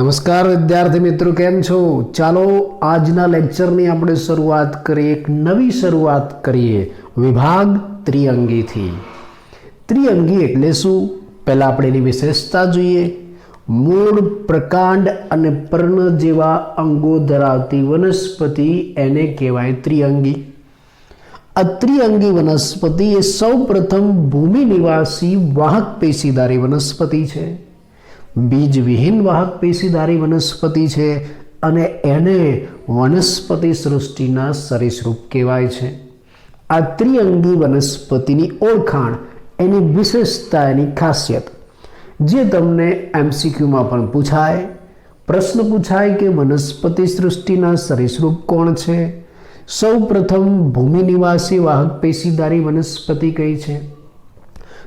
નમસ્કાર વિદ્યાર્થી મિત્રો, કેમ છો? ચાલો આજના લેક્ચરની આપણે શરૂઆત કરીએ. એક નવી શરૂઆત કરીએ વિભાગ ત્રિઅંગીથી. ત્રિઅંગી એટલે શું? પહેલા આપણે એની વિશેષતા જોઈએ. મૂળ, પ્રકાંડ અને પર્ણ જેવા અંગો ધરાવતી વનસ્પતિ એને કહેવાય ત્રિઅંગી. આ ત્રિઅંગી વનસ્પતિ એ સૌપ્રથમ ભૂમિ નિવાસી વાહક પેશીધારી વનસ્પતિ છે. બીજ વિહીન વાહક પેશીધારી વનસ્પતિ છે અને એને વનસ્પતિ સૃષ્ટિના સરીસૃપ કહેવાય છે. આ ત્રિઅંગી વનસ્પતિની ઓળખાણ, એની વિશેષતા, એની ખાસિયત જે તમને MCQમાં પણ પૂછાય. પ્રશ્ન પૂછાય કે વનસ્પતિ સૃષ્ટિના સરીસૃપ કોણ છે? સૌ પ્રથમ ભૂમિ નિવાસી વાહક પેશીધારી વનસ્પતિ કઈ છે?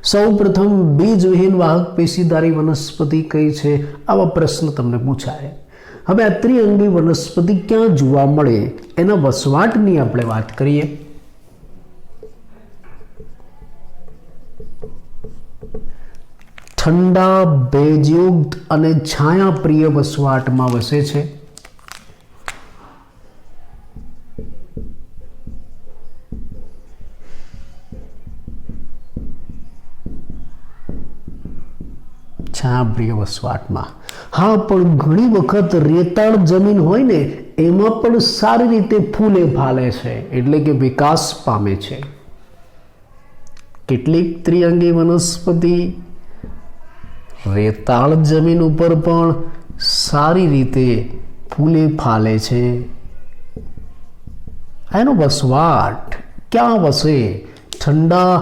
સૌ પ્રથમ બીજ વિહીન વાહક પેશીધારી વનસ્પતિ કઈ છે? આવા પ્રશ્ન તમને પૂછાય. હવે આ ત્રિઅંગી વનસ્પતિ ક્યાં જોવા મળે એના વસવાટની આપણે વાત કરીએ. ઠંડા, ભેજયુક્ત અને છાયાપ્રિય વસવાટમાં વસે છે. છાયાપ્રિય વસવાટમાં. હા, પણ ઘણી વખત રેતાળ જમીન હોય ને એમાં પણ સારી રીતે ફૂલે ફાલે છે, એટલે કે વિકાસ પામે છે. કેટલીક ત્રિઅંગી વનસ્પતિ રેતાળ જમીન ઉપર પણ સારી રીતે ફૂલે ફાલે છે. એનો વસવાટ ક્યાં વસે? ઠંડા,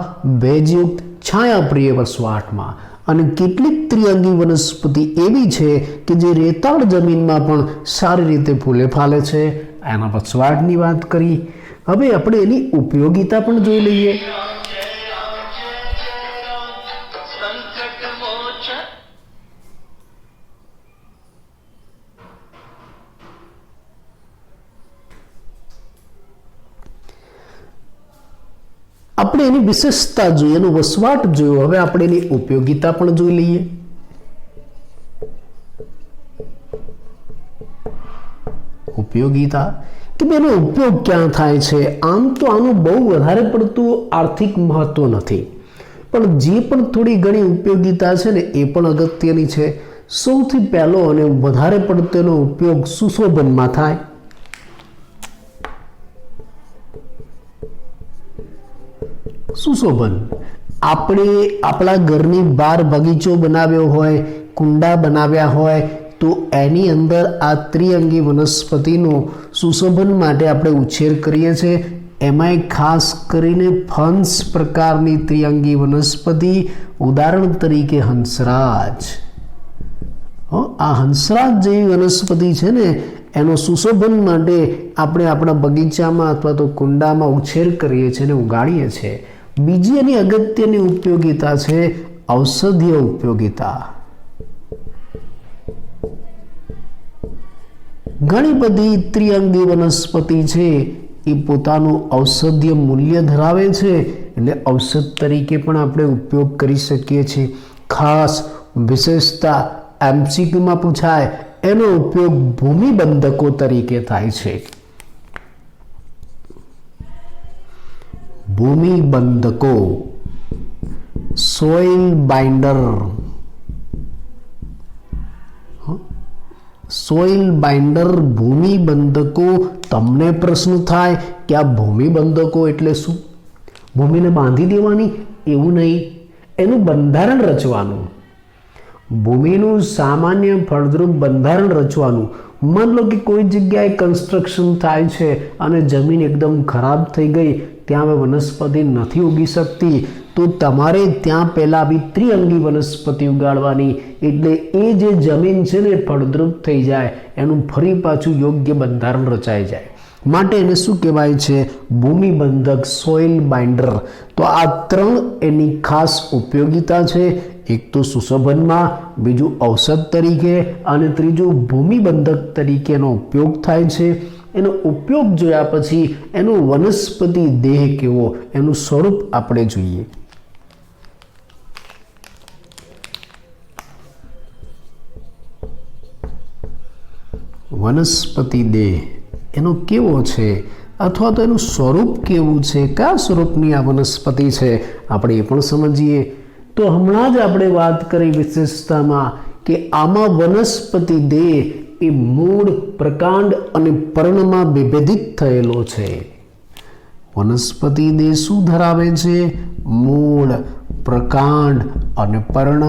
ભેજયુક્ત, છાયાપ્રિય વસવાટમાં. અને કેટલીક ત્રિઅંગી વનસ્પતિ એવી છે કે જે રેતાળ જમીનમાં પણ સારી રીતે ફૂલે ફાલે છે. એના વસવાટની વાત કરી. હવે આપણે એની ઉપયોગિતા પણ જોઈ લઈએ. આપણે એની વિશેષતા જોઈએ, એનો વસવાટ જોયો. હવે આપણે એની ઉપયોગિતા પણ જોઈ લઈએ. ઉપયોગિતા કે એનો ઉપયોગ ક્યાં થાય છે? આમ તો આનું બહુ વધારે પડતું આર્થિક મહત્વ નથી, પણ જે પણ થોડી ઘણી ઉપયોગિતા છે ને એ પણ અગત્યની છે. સૌથી પહેલો અને વધારે પડતો એનો ઉપયોગ સુશોભનમાં થાય. સુશોભન. આપણે આપણા ઘરની બહાર બગીચો બનાવ્યો હોય, કુંડા બનાવ્યા હોય, તો એની અંદર આ ત્રિઅંગી વનસ્પતિનો સુશોભન માટે આપણે ઉછેર કરીએ છીએ. એમાંય ખાસ કરીને ફન્સ પ્રકારની ત્રિઅંગી વનસ્પતિ, ઉદાહરણ તરીકે હંસરાજ. આ હંસરાજ જેવી વનસ્પતિ છે ને, એનો સુશોભન માટે આપણે આપણા બગીચામાં અથવા તો કુંડામાં ઉછેર કરીએ છીએ અને ઉગાડીએ છીએ. બીજી એની અગત્યની ઉપયોગિતા છે ઔષધીય ઉપયોગિતા. ઘણી બધી ત્રિઅંગી વનસ્પતિ છે એ પોતાનું ઔષધીય મૂલ્ય ધરાવે છે, એટલે ઔષધ તરીકે પણ આપણે ઉપયોગ કરી શકીએ છીએ. ખાસ વિશેષતા MCQમાં પૂછાય, એનો ઉપયોગ ભૂમિબંધકો તરીકે થાય છે. ભૂમિબંધકો, સોઇલ બાઇન્ડર. સોઇલ બાઇન્ડર, ભૂમિબંધકો. તમને પ્રશ્ન થાય કે આ ભૂમિબંધકો એટલે શું? ભૂમિને બાંધી દેવાની? એવું નહીં, એનું બંધારણ રચવાનું. ભૂમિનું સામાન્ય ફળદ્રુપ બંધારણ રચવાનું. માન લો કે કોઈ જગ્યાએ કન્સ્ટ્રક્શન થાય છે અને જમીન એકદમ ખરાબ થઈ ગઈ, ત્યાં હવે વનસ્પતિ નથી ઉગી શકતી, તો તમારે ત્યાં પહેલાં આવી ત્રિઅંગી વનસ્પતિ ઉગાડવાની. એટલે એ જે જમીન છે ને ફળદ્રુપ થઈ જાય, એનું ફરી પાછું યોગ્ય બંધારણ રચાઈ જાય. માટે એને શું કહેવાય છે? ભૂમિબંધક, સોઇલ બાઇન્ડર. તો આ ત્રણ એની ખાસ ઉપયોગિતા છે. એક તો સુશોભનમાં, બીજું ઔષધ તરીકે, અને ત્રીજું ભૂમિબંધક તરીકે એનો ઉપયોગ થાય છે. એનો ઉપયોગ જોયા પછી એનો વનસ્પતિ દેહ કેવો, એનું સ્વરૂપ આપણે જોઈએ. વનસ્પતિ દેહ એનો કેવો છે અથવા તો એનું સ્વરૂપ કેવું છે, કયા સ્વરૂપની આ વનસ્પતિ છે, આપણે એ પણ સમજીએ. તો હમણાં જ આપણે વાત કરી વિશેષતામાં કે આમાં વનસ્પતિ દેહ એ મૂળ, પ્રકાંડ અને પર્ણમાં વિભેદિત થયેલો છે. વનસ્પતિ દેહ શું ધરાવે છે? મૂળ, પ્રકાંડ અને પર્ણ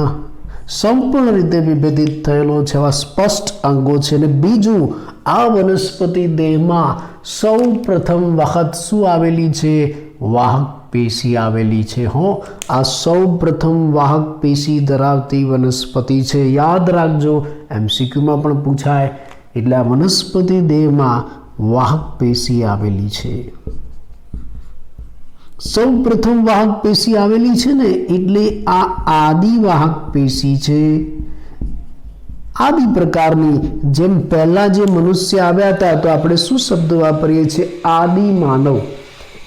સંપૂર્ણ રીતે વિભેદિત થયેલો છે, એવા સ્પષ્ટ અંગો છે. અને બીજું, આ વનસ્પતિ દેહમાં સૌ પ્રથમ વખત શું આવેલી છે? વાહક પેશી આવેલી છે. આ સૌ પ્રથમ વાહક પેશી ધરાવતી વનસ્પતિ છે. યાદ રાખજો, MCQમાં પણ પૂછાય. એટલે આ વનસ્પતિ દેહમાં વાહક પેશી આવેલી છે. સૌ પ્રથમ વાહક પેશી આવેલી છે ને, એટલે આ આદિ વાહક પેશી છે. આદિ પ્રકારની, જેમ પહેલા જે મનુષ્ય આવ્યા હતા તો આપણે શું શબ્દ વાપરીએ છીએ? આદિ માનવ.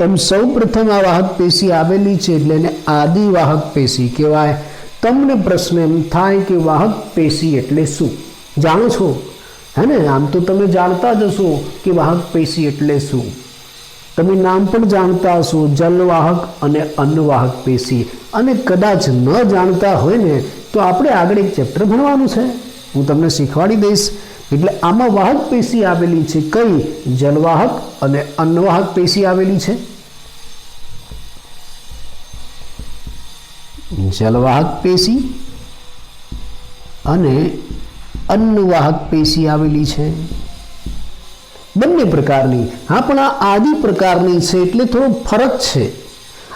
એમ સૌ પ્રથમ આ વાહક પેશી આવેલી છે એટલે એને આદિ વાહક પેશી કહેવાય. તમને પ્રશ્ન એમ થાય કે વાહક પેશી એટલે શું? જાણો છો હે ને? આમ તો તમે જાણતા જ હશો કે વાહક પેશી એટલે શું. તમે નામ પણ જાણતા હશો, જલવાહક અને અન્નવાહક પેશી. અને કદાચ ન જાણતા હોય ને તો આપણે આગળ એક ચેપ્ટર ભણવાનું છે, હું તમને શીખવાડી દઈશ. એટલે આમાં વાહક પેશી આવેલી છે. કઈ? જલવાહક અને અન્નવાહક પેશી આવેલી છે. જલવાહક પેશી અને અન્નવાહક પેશી આવેલી છે, બંને પ્રકારની. હા, પણ આ આદિ પ્રકારની છે એટલે થોડો ફરક છે.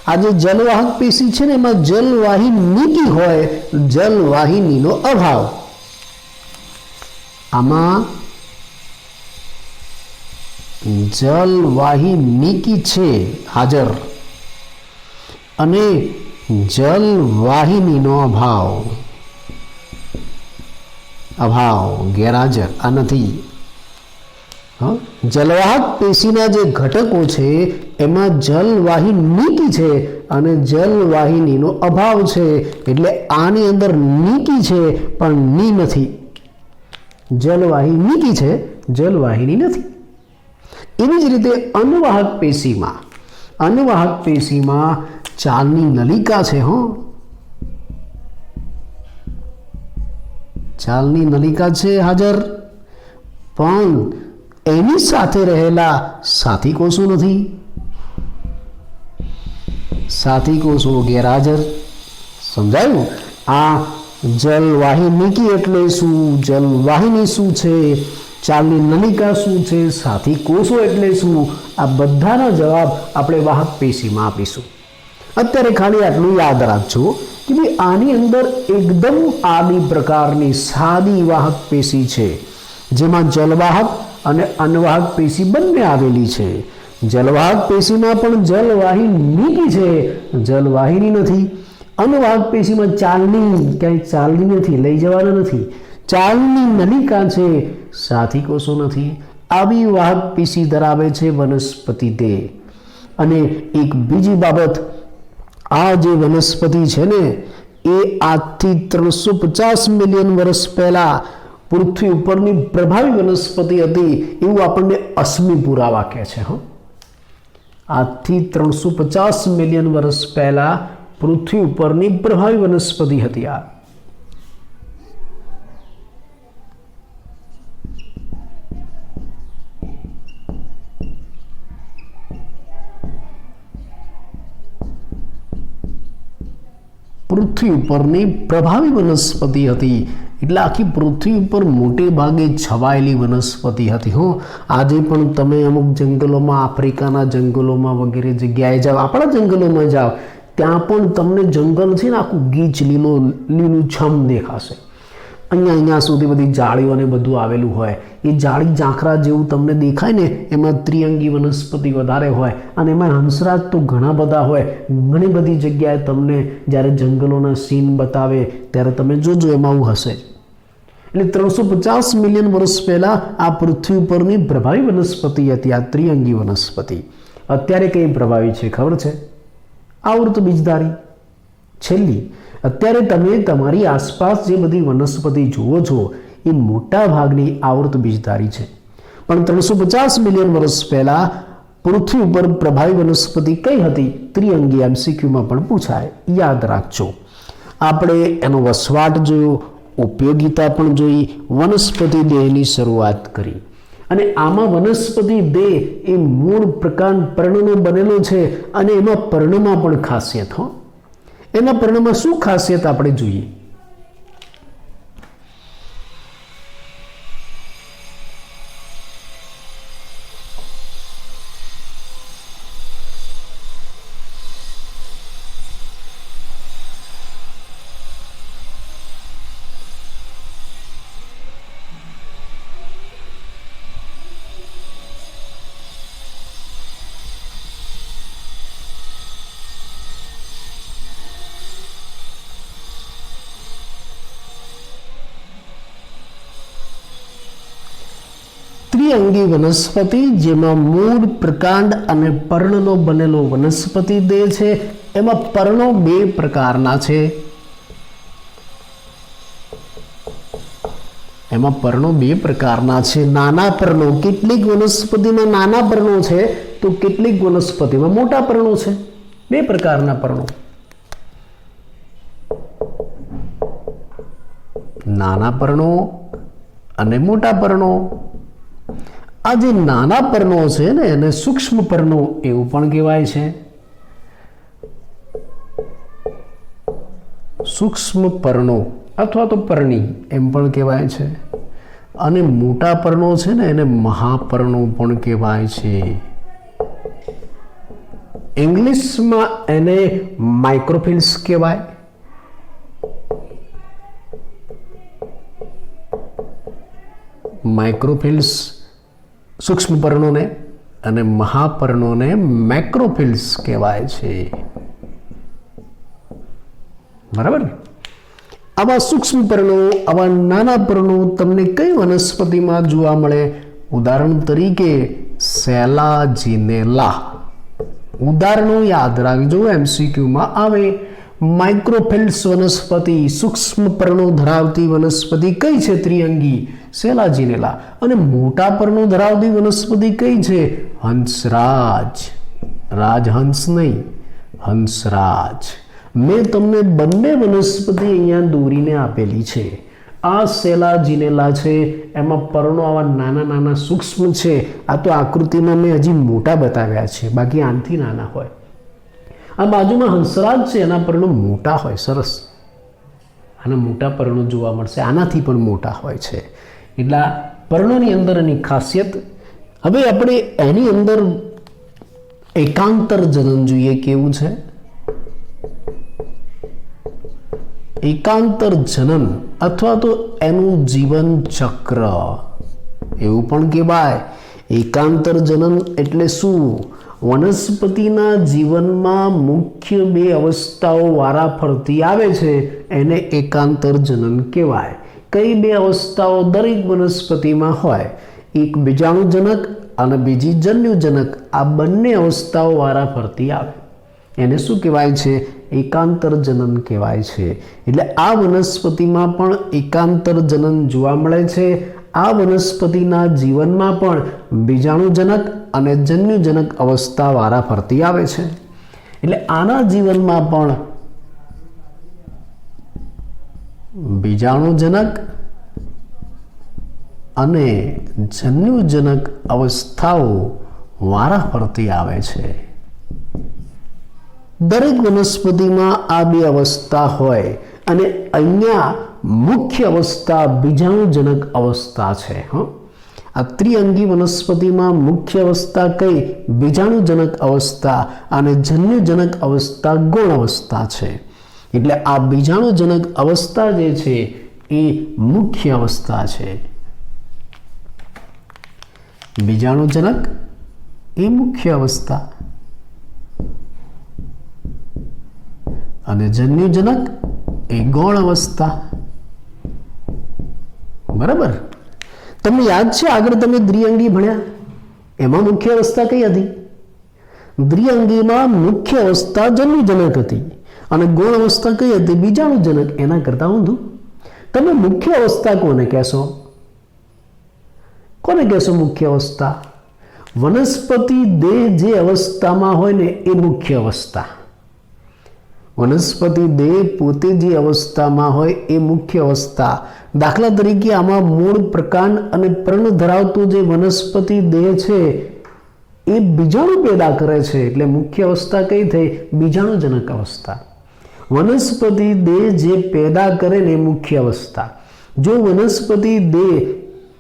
આ જે જલવાહક પેશી છે ને, એમાં જલવાહી નીતિ હોય, જલવાહિનીનો અભાવ. આમાં જલવાહી નીકી છે હાજર અને જલવાહિનીનો અભાવ ગેરહાજર. આ નથી. જલવાહક પેશીના જે ઘટકો છે એમાં જલવાહી નીકી છે અને જલવાહિનીનો અભાવ છે. એટલે આની અંદર નીકી છે પણ ની નથી. જલવાહી નીકી છે, જલવાહિની નથી. એવી જ રીતે અન્નવાહક પેશીમાં ચાલની નલિકા છે. ચાલની નલિકા છે હાજર, પણ એની સાથે રહેલા સાથી કોષો નથી. સાથી કોષો ગેરહાજર. સમજાયું? આ જલવાહી નીકી એટલે શું, જલવાહિની શું છે, ચાલની નલિકા શું છે, સાથી કોષો એટલે શું, આ બધાના જવાબ આપણે વાહક પેશીમાં આપીશું. અત્યારે ખાલી આટલું યાદ રાખજો કે ભાઈ આની અંદર એકદમ આદિ પ્રકારની સાદી વાહક પેશી છે, જેમાં જલવાહક અને અન્નવાહક પેશી બંને આવેલી છે. જલવાહક પેશીમાં પણ જલવાહી નીકી છે, જલવાહિની નથી. અન્નવાહક પેશીમાં ક્યાંય ચાલની નથી, લઈ જવાના નથી. ચાલની નલિકા છે, સાથી કોષો નથી. આવી વાહક પેશી ધરાવે છે વનસ્પતિ દેહ. અને એક બીજી બાબત, આ જે વનસ્પતિ છે ને એ આજથી 350 મિલિયન વર્ષ પહેલા પૃથ્વી ઉપરની પ્રભાવી વનસ્પતિ હતી એવું આપણને અશ્મિ પુરાવા કહે છે. આજથી 350 મિલિયન વર્ષ પહેલા પૃથ્વી ઉપરની પ્રભાવી વનસ્પતિ હતી. આ પૃથ્વી ઉપરની પ્રભાવી વનસ્પતિ હતી. એટલે આખી પૃથ્વી ઉપર મોટે ભાગે છવાયેલી વનસ્પતિ હતી. આજે પણ તમે અમુક જંગલોમાં, આફ્રિકાના જંગલોમાં વગેરે જગ્યાએ જાઓ, આપણા જંગલોમાં જાઓ, ત્યાં પણ તમને જંગલ છે ને આખું ગીચ લીલું છમ દેખાશે. અહીંયા સુધી બધી જાળીઓ ને બધું આવેલું હોય. એ જાળી ઝાંખરા જેવું તમને દેખાય ને, એમાં ત્રિઅંગી વનસ્પતિ વધારે હોય અને એમાં હંસરાજ તો ઘણા બધા હોય. ઘણી બધી જગ્યાએ તમને જ્યારે જંગલોના સીન બતાવે ત્યારે તમે જોજો એમાં આવું હશે. એટલે 350 મિલિયન વર્ષ પહેલા આ પૃથ્વી ઉપરની પ્રભાવી વનસ્પતિ હતી, આ ત્રિઅંગી વનસ્પતિ. અત્યારે કઈ પ્રભાવી છે ખબર છે? આવૃત બીજધારી છેલ્લી. અત્યારે તમે તમારી આસપાસ જે બધી વનસ્પતિ જુઓ છો એ મોટા ભાગની આવૃત બીજધારી છે. પણ 350 મિલિયન વર્ષ પહેલા પૃથ્વી ઉપર પ્રભાવી વનસ્પતિ કઈ હતી? ત્રિઅંગી. એમસીક્યુમાં પણ પૂછાય, યાદ રાખજો. આપણે એનો વસવાટ જોયો, ઉપયોગિતા પણ જોઈ, વનસ્પતિ દેહની શરૂઆત કરી. અને આમાં વનસ્પતિ દેહ એ મૂળ પ્રકાર પર્ણનો બનેલો છે અને એમાં પર્ણમાં પણ ખાસિયત. એના પર્ણમાં શું ખાસિયત આપણે જોઈએ. ત્રિઅંગી વનસ્પતિ જેમાં મૂળ, પ્રકાંડ અને પર્ણનો બનેલો વનસ્પતિ દેહ છે. એમાં પર્ણો બે પ્રકારના છે. એમાં પર્ણો બે પ્રકારના છે. નાના પર્ણો, કેટલીક વનસ્પતિમાં નાના પર્ણો છે તો કેટલીક વનસ્પતિમાં મોટા પર્ણો છે. બે પ્રકારના પર્ણો, નાના પર્ણો અને મોટા પર્ણો. આ જે નાના પર્ણો છે ને એને સૂક્ષ્મ પર્ણો એવું પણ કહેવાય છે. સૂક્ષ્મ પર્ણો અથવા તો પર્ણી એમ પણ કહેવાય છે. અને મોટા પર્ણો છે ને એને મહાપર્ણો પણ કહેવાય છે. ઇંગ્લિશમાં એને માઇક્રોફિલ્સ કહેવાય. માઇક્રોફિલ્સ સૂક્ષ્મ પર્ણોને અને મહાપર્ણોને મેક્રોફિલ્સ કહેવાય છે. બરાબર. આવા સૂક્ષ્મ પર્ણો, આવા નાના પર્ણો તમને કઈ વનસ્પતિમાં જોવા મળે? ઉદાહરણ તરીકે સેલાજીનેલા. ઉદાહરણો યાદ રાખજો, એમસીક્યુમાં આવે. માઇક્રોફિલ્સ વનસ્પતિ, સૂક્ષ્મ પર્ણો ધરાવતી વનસ્પતિ કઈ છે? ત્રિઅંગી, સેલાજીનેલા. અને મોટા પર્ણો ધરાવતી વનસ્પતિ કઈ છે? હંસરાજ. રાજહંસ નહીં, હંસરાજ. મેં તમને બંને વનસ્પતિ અહીંયા દોરીને આપેલી છે. આ સેલાજીનેલા છે, એમાં પર્ણો આવા નાના નાના સૂક્ષ્મ છે. આ તો આકૃતિમાં મેં હજી મોટા બતાવ્યા છે, બાકી આનાથી નાના હોય. આ બાજુમાં હંસરાજ છે, એના પર્ણો મોટા હોય. સરસ, આના મોટા પર્ણો જોવા મળશે, આનાથી પણ મોટા હોય છે. એટલે પર્ણોની અંદર એની ખાસિયત. હવે આપણે એની અંદર એકાંતર જનન જોઈએ કેવું છે. એકાંતર જનન અથવા તો એનું જીવન ચક્ર એવું પણ કહેવાય. એકાંતર જનન એટલે શું? વનસ્પતિના જીવનમાં મુખ્ય બે અવસ્થાઓ વારાફરતી આવે છે, એને એકાંતર જનન કહેવાય. કઈ બે અવસ્થાઓ દરેક વનસ્પતિમાં હોય? એક બીજાણુજનક અને બીજી જન્યુજનક. આ બંને અવસ્થાઓ વારાફરતી આવે, એને શું કહેવાય છે? એકાંતર જનન કહેવાય છે. એટલે આ વનસ્પતિમાં પણ એકાંતર જનન જોવા મળે છે. આ વનસ્પતિના જીવનમાં પણ બીજાણુજનક અને જન્યુજનક અવસ્થા વારાફરતી આવે છે. એટલે આના જીવનમાં પણ બીજાણુજનક અને જન્યુજનક અવસ્થાઓ વારાફરતી આવે છે. દરેક વનસ્પતિમાં આ બે અવસ્થા હોય અને અહીંયા મુખ્ય અવસ્થા બીજાણુજનક અવસ્થા છે. આ ત્રિઅંગી વનસ્પતિમાં મુખ્ય અવસ્થા કઈ? બીજાણુજનક અવસ્થા અને જન્યુજનક અવસ્થા ગૌણ અવસ્થા છે. એટલે આ બીજાણુજનક અવસ્થા જે છે એ મુખ્ય અવસ્થા છે. બીજાણુજનક એ મુખ્ય અવસ્થા અને જન્યુજનક એ ગૌણ અવસ્થા. બરાબર. તમને યાદ છે આગળ તમે દ્વિઅંગી ભણ્યા, એમાં મુખ્ય અવસ્થા કઈ હતી? દ્વિઅંગીમાં મુખ્ય અવસ્થા જન્યુજનક હતી અને ગૌણ અવસ્થા કઈ હતી? બીજાણુજનક. એના કરતા ઊંધું. તમે મુખ્ય અવસ્થા કોને કહેશો? કોને કહેશો મુખ્ય અવસ્થા? વનસ્પતિ દેહ જે અવસ્થામાં હોય ને એ મુખ્ય અવસ્થા. વનસ્પતિ દેહ પોતે જે અવસ્થામાં હોય એ મુખ્ય અવસ્થા. દાખલા તરીકે આમાં મૂળ, પ્રકાંડ અને પર્ણ ધરાવતો જે વનસ્પતિ દેહ છે એ બીજાણુ પેદા કરે છે, એટલે મુખ્ય અવસ્થા કઈ થઈ? બીજાણુજનક અવસ્થા. વનસ્પતિ દેહ જે પેદા કરે ને એ મુખ્ય અવસ્થા. જો વનસ્પતિ દેહ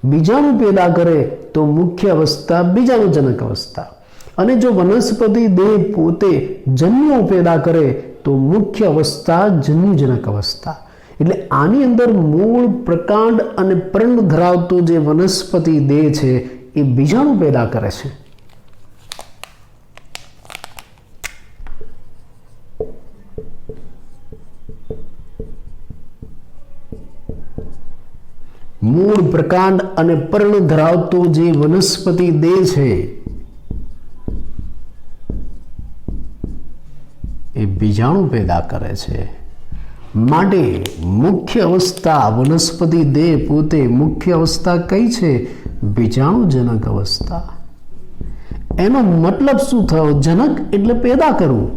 બીજાણુ પેદા કરે તો મુખ્ય અવસ્થા બીજાણુજનક અવસ્થા. અને જો વનસ્પતિ દેહ પોતે જન્યુઓ પેદા કરે તો મુખ્ય અવસ્થા જન્યુજનક અવસ્થા. એટલે આની અંદર મૂળ, પ્રકાંડ અને પર્ણ ધરાવતો જે વનસ્પતિ દેહ છે એ બીજાણુ પેદા કરે છે. મૂળ, પ્રકાંડ અને પર્ણ ધરાવતો જે વનસ્પતિ દેહ છે એ બીજાણુ પેદા કરે છે. માટે મુખ્ય અવસ્થા વનસ્પતિ દેહ પોતે મુખ્ય અવસ્થા કઈ છે? બીજાણુજનક અવસ્થા. એનો મતલબ શું થયો? જનક એટલે પેદા કરવું.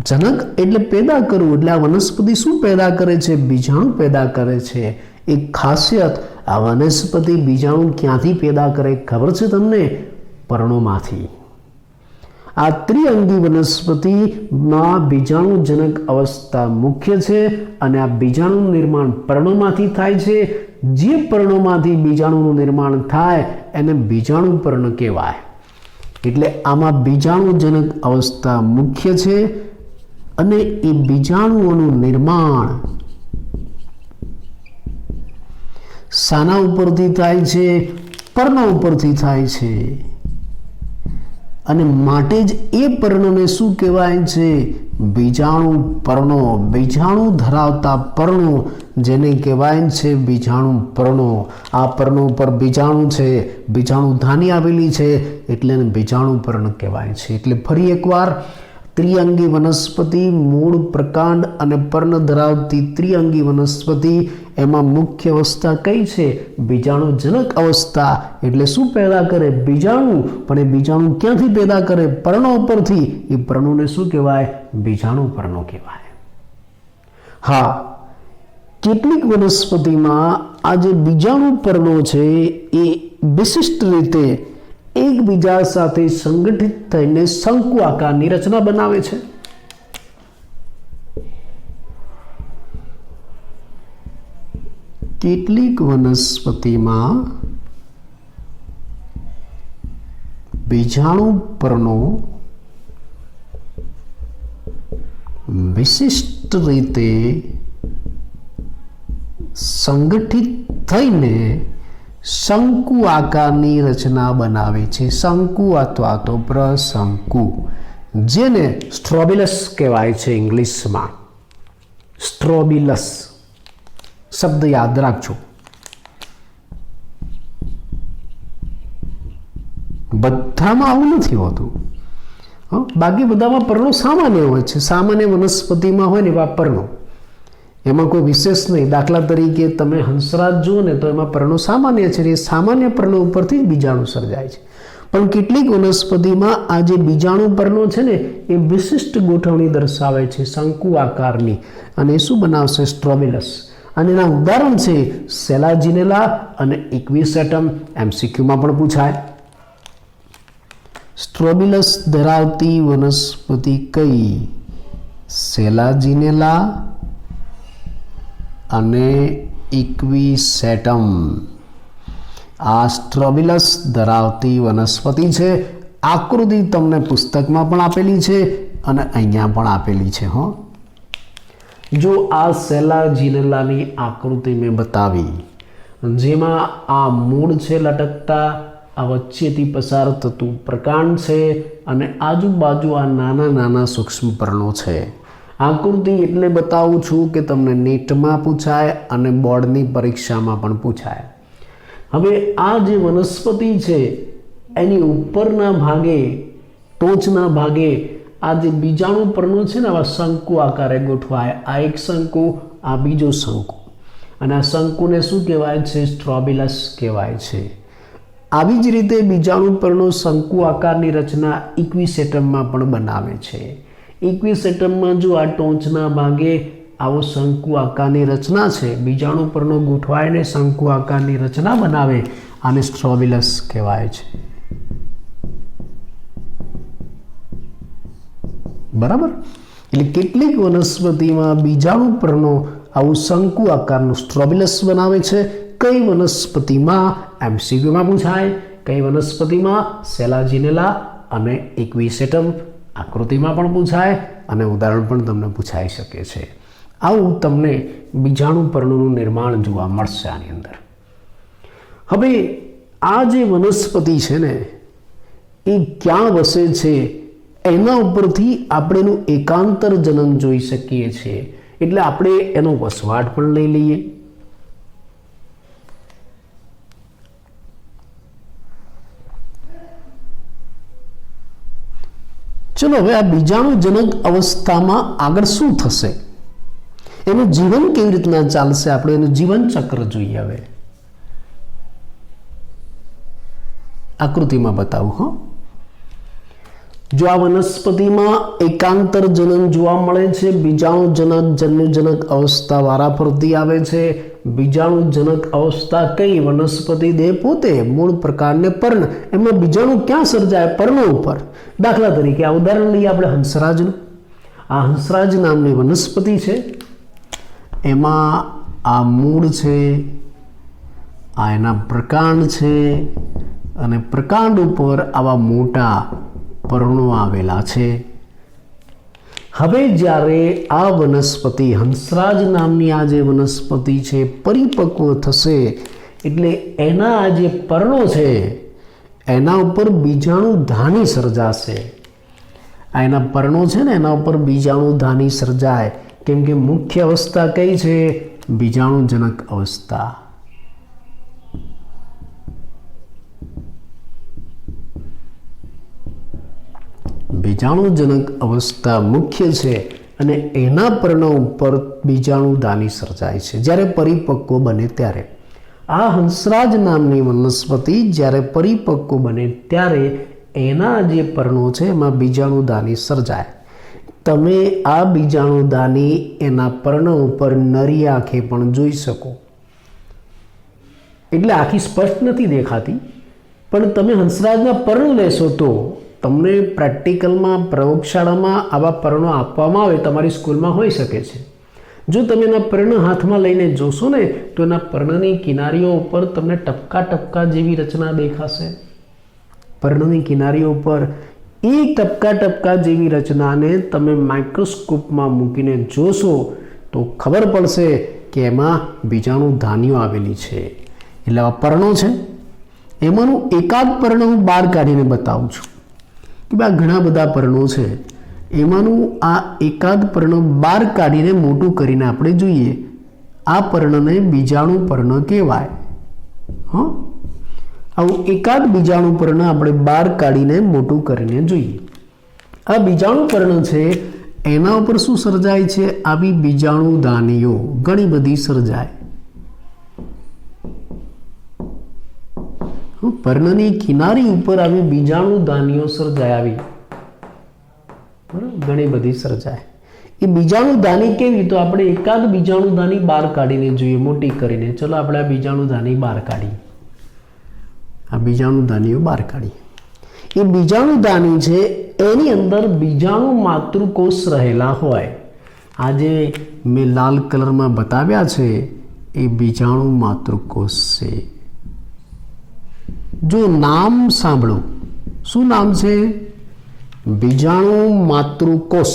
જનક એટલે પેદા કરવું. એટલે આ વનસ્પતિ શું પેદા કરે છે? બીજાણુ પેદા કરે છે. એક ખાસિયત, આ વનસ્પતિ બીજાણુ ક્યાંથી પેદા કરે ખબર છે તમને? પર્ણોમાંથી. આ ત્રિઅંગી વનસ્પતિમાં બીજાણુજનક અવસ્થા મુખ્ય છે અને આ બીજાણુનું નિર્માણ પર્ણોમાંથી થાય છે. જે પર્ણોમાંથી બીજાણુનું નિર્માણ થાય એને બીજાણુ પર્ણ કહેવાય. એટલે આમાં બીજાણુજનક અવસ્થા મુખ્ય છે અને એ બીજાણુઓનું નિર્માણ શાના ઉપરથી થાય છે? પર્ણ ઉપરથી થાય છે. અને માટે જ એ પર્ણને શું કહેવાય છે? બીજાણુ પર્ણો. બીજાણુ ધરાવતા પર્ણો જેને કહેવાય છે બીજાણુ પર્ણો. આ પર્ણો પર બીજાણુ છે, બીજાણુ ધાની આવેલી છે એટલે બીજાણુ પર્ણ કહેવાય છે. એટલે ફરી એકવાર, ત્રિઅંગી વનસ્પતિ, મૂળ, પ્રકાંડ અને પર્ણ ધરાવતી ત્રિઅંગી વનસ્પતિ, એમાં મુખ્ય અવસ્થા કઈ છે? બીજાણુજનક અવસ્થા. એટલે શું પેદા કરે? બીજાણુ. પણ એ બીજાણુ ક્યાંથી પેદા કરે? પર્ણો ઉપરથી. એ પર્ણોને શું કહેવાય? બીજાણુ પર્ણો કહેવાય. હા, કેટલીક વનસ્પતિમાં આ જે બીજાણુ પર્ણો છે એ વિશિષ્ટ રીતે એકબીજા સાથે સંગઠિત થઈને શંકુ આકારની રચના બનાવે છે. કેટલીક વનસ્પતિમાં બીજાણુ પર્ણો વિશિષ્ટ રીતે સંગઠિત થઈને શંકુ આકારની રચના બનાવે છે. શંકુ અથવા તો પ્રશંકુ, જેને સ્ટ્રોબિલસ કહેવાય છે ઇંગ્લિશમાં. સ્ટ્રોબિલસ શબ્દ યાદ રાખજો. બધામાં આવું નથી હોતું. બાકી બધામાં પર્ણો સામાન્ય હોય છે. સામાન્ય વનસ્પતિમાં હોય ને એવા પર્ણો, એમાં કોઈ વિશેષ નહીં. દાખલા તરીકે તમે હંસરાજ જુઓ ને તો એમાં પર્ણો સામાન્ય છે. એ સામાન્ય પર્ણો ઉપરથી જ બીજાણુ સર્જાય છે. પણ કેટલીક વનસ્પતિમાં આ જે બીજાણુ પર્ણો છે ને એ વિશિષ્ટ ગોઠવણી દર્શાવે છે શંકુ આકારની, અને એ શું બનાવશે? સ્ટ્રોબિલસ. અને એના ઉદાહરણ છે સેલાજિનેલા અને ઇક્વિસેટમ. MCQમાં પણ પૂછાય. સ્ટ્રોબિલસ ધરાવતી વનસ્પતિ કઈ? સેલાજિનેલા અને ઇક્વિસેટમ. આ સ્ટ્રોબિલસ ધરાવતી વનસ્પતિ છે. આકૃતિ તમને પુસ્તકમાં પણ આપેલી છે અને અહીંયા પણ આપેલી છે. જો આ સેલાજિનેલાની આકૃતિ મેં બતાવી, જેમાં આ મૂળ છે લટકતા, આ વચ્ચેથી પસાર થતું પ્રકાંડ છે અને આજુબાજુ આ નાના નાના સૂક્ષ્મ પર્ણો છે. આકૃતિ એટલે બતાવું છું કે તમને નીટમાં પૂછાય અને બોર્ડની પરીક્ષામાં પણ પૂછાય. હવે આ જે વનસ્પતિ છે એની ઉપરના ભાગે, ટોચના ભાગે આ જે બીજાણુ પર્ણો છે ને આવા શંકુ આકારે ગોઠવાય. આ એક શંકુ, આ બીજો શંકુ, અને આ શંકુને શું કહેવાય છે? સ્ટ્રોબિલસ કહેવાય છે. આવી જ રીતે બીજાણુપર્ણો શંકુ આકારની રચના ઇક્વિસેટમમાં પણ બનાવે છે. ઇક્વિસેટમમાં જો આ ટોચના ભાગે આવો શંકુ આકારની રચના છે, બીજાણુપર્ણો ગોઠવાઈને શંકુ આકારની રચના બનાવે, આને સ્ટ્રોબિલસ કહેવાય છે. બરાબર. એટલે કેટલીક વનસ્પતિમાં બીજાણુપર્ણો આવું શંકુ આકારનું સ્ટ્રોબિલસ બનાવે છે. કઈ વનસ્પતિમાં એમસીક્યુમાં પૂછાય, કઈ વનસ્પતિમાં સેલાજિનેલા અને ઇક્વિસેટમ આકૃતિમાં પણ પૂછાય અને ઉદાહરણ પણ તમને પૂછાઈ શકે છે. આવું તમને બીજાણુપર્ણોનું નિર્માણ જોવા મળશે આની અંદર. હવે આ જે વનસ્પતિ છે ને એ ક્યાં વસે છે એના ઉપરથી આપણે એનું એકાંતર જનન જોઈ શકીએ છીએ. એટલે આપણે એનો વસવાટ પણ લઈ લઈએ. ચલો હવે આ બીજાણુજનક અવસ્થામાં આગળ શું થશે, એનું જીવન કેવી રીતના ચાલશે, આપણે એનું જીવન ચક્ર જોઈએ. હવે આકૃતિમાં બતાવું. હા, જો આ વનસ્પતિમાં એકાંતર જનન જોવા મળે છે, બીજાણુજનક જન્યુજનક અવસ્થા વારાફરતી આવે છે. બીજાણુજનક અવસ્થા કઈ? વનસ્પતિ દેહ પોતે, મૂળ પ્રકારને પર્ણ. એમાં બીજાણુ ક્યાં સર્જાય? પર્ણો ઉપર. દાખલા તરીકે આ ઉદાહરણ લઈએ આપણે હંસરાજનું. આ હંસરાજ નામની વનસ્પતિ છે, એમાં આ મૂળ છે, આ એના પ્રકાંડ છે અને પ્રકાંડ ઉપર આવા મોટા પર્ણો આવેલા છે. હવે જ્યારે આ વનસ્પતિ હંસરાજ નામની આ જે વનસ્પતિ છે પરિપક્વ થશે, એટલે એના આ જે પર્ણો છે એના ઉપર બીજાણુધાની સર્જાશે. આ એના પર્ણો છે ને એના ઉપર બીજાણુધાની સર્જાય. કેમ કે મુખ્ય અવસ્થા કઈ છે? બીજાણુજનક અવસ્થા. બીજાણુજનક અવસ્થા મુખ્ય છે અને એના પર્ણો ઉપર બીજાણુધાની સર્જાય છે જ્યારે પરિપક્વ બને ત્યારે. આ હંસરાજ નામની વનસ્પતિ જ્યારે પરિપક્વ બને ત્યારે એના જે પર્ણો છે એમાં બીજાણુધાની સર્જાય. તમે આ બીજાણુધાની એના પર્ણો ઉપર નરી આંખે પણ જોઈ શકો. એટલે આખી સ્પષ્ટ નથી દેખાતી, પણ તમે હંસરાજના પર્ણ લેશો તો તમને પ્રેક્ટિકલમાં પ્રયોગશાળામાં આવા પર્ણો આપવામાં આવે, તમારી સ્કૂલમાં હોઈ શકે છે. જો તમે એના પર્ણ હાથમાં લઈને જોશો ને તો એના પર્ણની કિનારીઓ ઉપર તમને ટપકા ટપકા જેવી રચના દેખાશે. પર્ણની કિનારીઓ ઉપર એ ટપકા ટપકા જેવી રચનાને તમે માઇક્રોસ્કોપમાં મૂકીને જોશો તો ખબર પડશે કે એમાં બીજાણુધાનીઓ આવેલી છે. એટલે આવા પર્ણો છે. એમાંનું એકાદ પર્ણ હું બહાર કાઢીને બતાવું છું કે આ ઘણા બધા પર્ણો છે. એમાંનું આ એકાદ પર્ણ બહાર કાઢીને મોટું કરીને આપણે જોઈએ. આ પર્ણને બીજાણુ પર્ણ કહેવાય. હા, આવું એકાદ બીજાણુ પર્ણ આપણે બહાર કાઢીને મોટું કરીને જોઈએ. આ બીજાણુ પર્ણ છે એના ઉપર શું સર્જાય છે? આવી બીજાણુધાનીઓ ઘણી બધી સર્જાય. પર્ણની કિનારી ઉપર આવી બીજાણુધાનીઓ સર્જાય. આવી ઘણી બધી સર્જાય. એ બીજાણુધાની કેવી? તો આપણે એકાદ બીજાણુધાની બહાર કાઢીને જોઈએ, મોટી કરીને. ચલો આપણે આ બીજાણુધાની બહાર કાઢીએ. આ બીજાણુધાનીઓ બહાર કાઢીએ. એ બીજાણુધાની છે એની અંદર બીજાણુ માતૃકોષ રહેલા હોય. આ જે મેં લાલ કલરમાં બતાવ્યા છે એ બીજાણુ માતૃકોષ છે. જો નામ સાંભળો, શું નામ છે? બીજાણુ માતૃકોષ.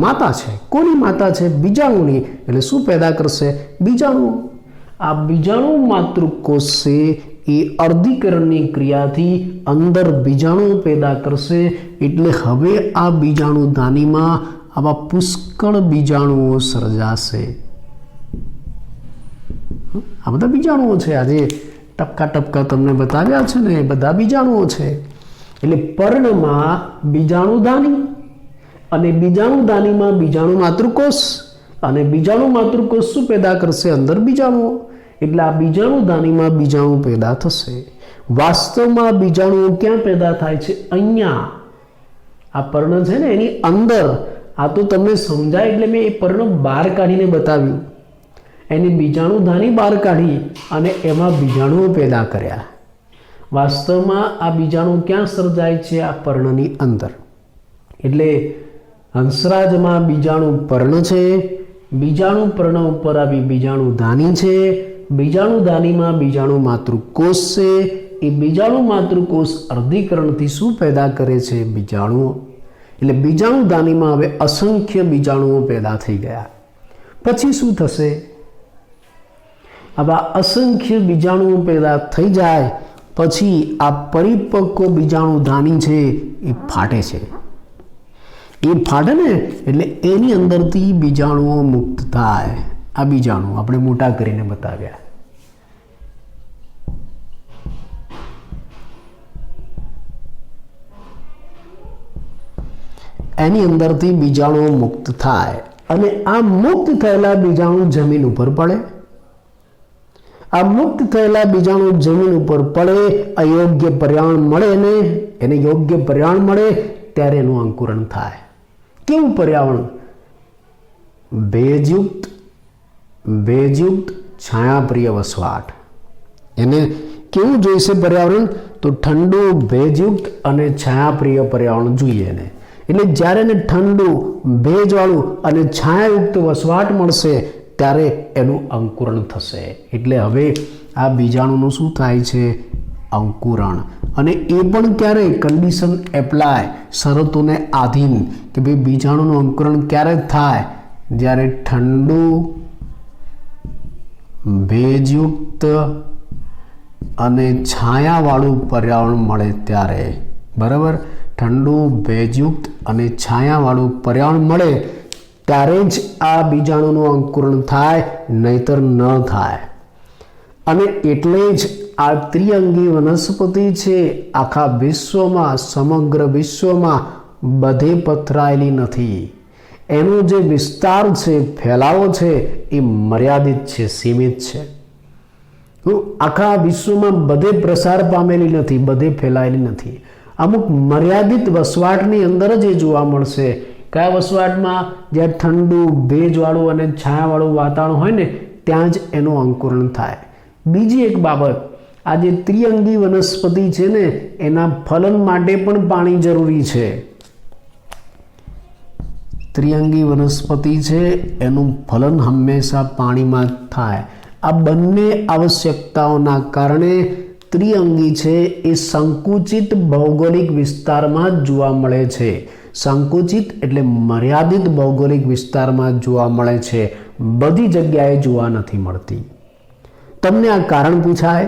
માતા છે. કોની માતા છે? બીજાણુની. એટલે શું પેદા કરશે? બીજાણુ. આ બીજાણુ માતૃકોષ છે એ અર્ધીકરણની ક્રિયાથી અંદર બીજાણુ પેદા કરશે. એટલે હવે આ બીજાણુધાનીમાં આવા પુષ્કળ બીજાણુઓ સર્જાશે. આ બધા બીજાણુઓ છે. આજે ટપકા ટપકા તમને બતાવ્યા છે ને એ બધા બીજાણુઓ છે. એટલે પર્ણમાં બીજાણુધાની અને બીજાણુધાનીમાં બીજાણુ માતૃકોષ અને બીજાણુ માતૃકોષ શું પેદા કરશે? અંદર બીજાણુઓ. એટલે આ બીજાણુધાનીમાં બીજાણુ પેદા થશે. વાસ્તવમાં બીજાણુઓ ક્યાં પેદા થાય છે? અહીંયા આ પર્ણ છે ને એની અંદર. આ તો તમને સમજાય એટલે મેં એ પર્ણ બહાર કાઢીને બતાવ્યું. એની બીજાણુધાની બહાર કાઢી અને એમાં બીજાણુઓ પેદા કર્યા. વાસ્તવમાં આ બીજાણુ ક્યાં સર્જાય છે? આ પર્ણની અંદર. એટલે હંસરાજમાં બીજાણુ પર્ણ છે, બીજાણુ પર્ણ ઉપર આવી બીજાણુધાની છે, બીજાણુધાનીમાં બીજાણુ માતૃકોષ છે. એ બીજાણુ માતૃકોષ અર્ધીકરણથી શું પેદા કરે છે? બીજાણુઓ. એટલે બીજાણુધાનીમાં હવે અસંખ્ય બીજાણુઓ પેદા થઈ ગયા. પછી શું થશે? આવા અસંખ્ય બીજાણુઓ પેદા થઈ જાય પછી આ પરિપક્વ બીજાણુધાની છે એ ફાટે છે. એ ફાટે ને એટલે એની અંદરથી બીજાણુઓ મુક્ત થાય. આ બીજાણુ આપણે મોટા કરીને બતાવ્યા. એની અંદરથી બીજાણુઓ મુક્ત થાય અને આ મુક્ત થયેલા બીજાણુ જમીન ઉપર પડે. આ મુક્ત થયેલા બીજાણુ જમીન ઉપર પડે, અયોગ્ય પર્યાવરણ મળે ને એને યોગ્ય પર્યાવરણ મળે ત્યારે એનું અંકુરણ થાય. કેવું પર્યાવરણ? ભેજયુક્ત છાયાપ્રિય વસવાટ. એને કેવું જોઈશે પર્યાવરણ? તો ઠંડુ, ભેજયુક્ત અને છાયાપ્રિય પર્યાવરણ જોઈએ એને. એટલે જ્યારે એને ઠંડુ, ભેજવાળું અને છાયાયુક્ત વસવાટ મળશે ત્યારે એનું અંકુરણ થશે. એટલે હવે આ બીજાણુનું શું થાય છે? અંકુરણ. અને એ પણ ક્યારે? કન્ડિશન એપ્લાય, શરતોને આધીન કે ભાઈ બીજાણુનું અંકુરણ ક્યારે થાય? જ્યારે ઠંડુ, ભેજયુક્ત અને છાયાવાળું પર્યાવરણ મળે ત્યારે. બરાબર? ઠંડુ, ભેજયુક્ત અને છાયાવાળું પર્યાવરણ મળે ત્યારે જ આ બીજાણુનું અંકુરણ થાય, નહીતર ન થાય. અને એટલે જ આ ત્રિઅંગી વનસ્પતિ છે આખા વિશ્વમાં, સમગ્ર વિશ્વમાં બધે પથરાયેલી નથી. એનો જે વિસ્તાર છે, ફેલાવો છે એ મર્યાદિત છે, સીમિત છે. આખા વિશ્વમાં બધે પ્રસાર પામેલી નથી, બધે ફેલાયેલી નથી. અમુક મર્યાદિત વસવાટની અંદર જ એ જોવા મળશે. કયા વસવાટમાં? જ્યાં ઠંડુ, ભેજવાળું અને છાયાવાળું વાતાવરણ હોય ને ત્યાં જ એનું અંકુરણ થાય. બીજી એક બાબત, આ જે ત્રિઅંગી વનસ્પતિ છે ને એના ફલન માટે પણ પાણી જરૂરી છે. ત્રિઅંગી વનસ્પતિ છે એનું ફલન હંમેશા પાણીમાં થાય. આ બંને આવશ્યકતાઓના કારણે ત્રિઅંગી છે એ સંકુચિત ભૌગોલિક વિસ્તારમાં જ જોવા મળે છે. સંકુચિત એટલે મર્યાદિત ભૌગોલિક વિસ્તારમાં જોવા મળે છે, બધી જગ્યાએ જોવા નથી મળતી. તમને આ કારણ પૂછાય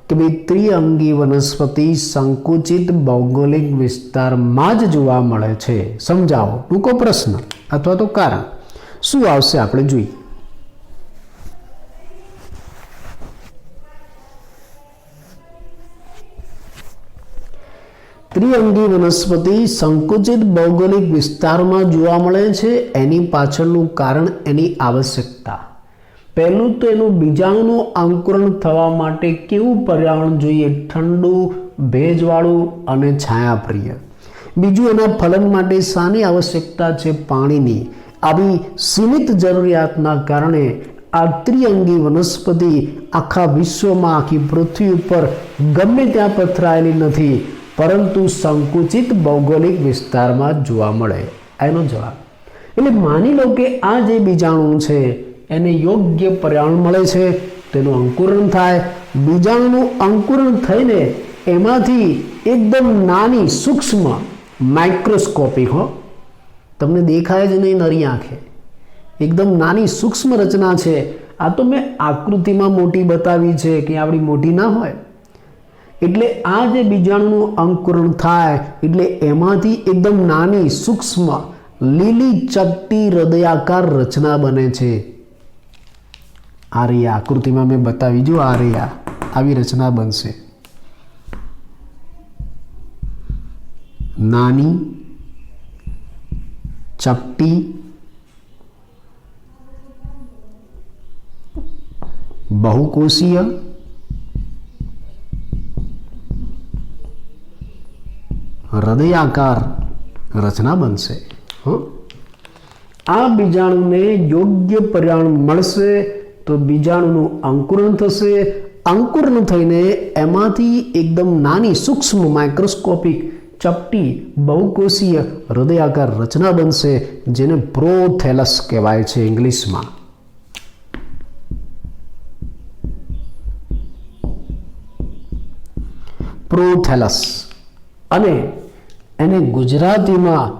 કે ભાઈ ત્રિઅંગી વનસ્પતિ સંકુચિત ભૌગોલિક વિસ્તારમાં જ જોવા મળે છે, સમજાવો. ટૂંકો પ્રશ્ન અથવા તો કારણ શું આવશે આપણે જોઈએ. ત્રિઅંગી વનસ્પતિ સંકુચિત ભૌગોલિક વિસ્તારમાં જોવા મળે છે. એની પાછળનું કારણ એની આવશ્યકતા. પહેલું તો એનું બીજાણુનું અંકુરણ થવા માટે કેવું પર્યાવરણ જોઈએ? ઠંડુ, ભેજવાળું અને છાયાપ્રિય. બીજું એના ફલન માટે શાની આવશ્યકતા છે? પાણીની. આવી સીમિત જરૂરિયાતના કારણે આ ત્રિઅંગી વનસ્પતિ આખા વિશ્વમાં, આખી પૃથ્વી ઉપર ગમે ત્યાં પથરાયેલી નથી, પરંતુ સંકુચિત ભૌગોલિક વિસ્તારમાં જ જોવા મળે. એનો જવાબ. એટલે માની લો કે આ જે બીજાણુ છે એને યોગ્ય પર્યાવરણ મળે છે, તેનું અંકુરણ થાય. બીજાણુનું અંકુરણ થઈને એમાંથી એકદમ નાની, સૂક્ષ્મ, માઇક્રોસ્કોપિક, તમને દેખાય જ નહીં નરી આંખે, એકદમ નાની સૂક્ષ્મ રચના છે. આ તો મેં આકૃતિમાં મોટી બતાવી છે કે આપણી મોટી ના હોય. એટલે આ જે બીજાણુનું અંકુરણ થાય એટલે એમાંથી એકદમ નાની, સૂક્ષ્મ, લીલી ચપટી હૃદયાકાર રચના બને છે. આ રહી આકૃતિમાં મેં બતાવી, જો આ રહી આવી રચના બનશે. નાની ચપટી બહુકોષીય હૃદયાકાર રચના બનશે. આ બીજાણુને યોગ્ય પરિણામ મળશે તો બીજાણુનું અંકુરણ થશે. અંકુરણ થઈને એમાંથી એકદમ નાની સૂક્ષ્મ માઇક્રોસ્કોપિક ચપટી બહુકોષીય હૃદયાકાર રચના બનશે, જેને પ્રોથેલસ કહેવાય છે ઇંગ્લિશમાં. પ્રોથેલસ, અને એને ગુજરાતીમાં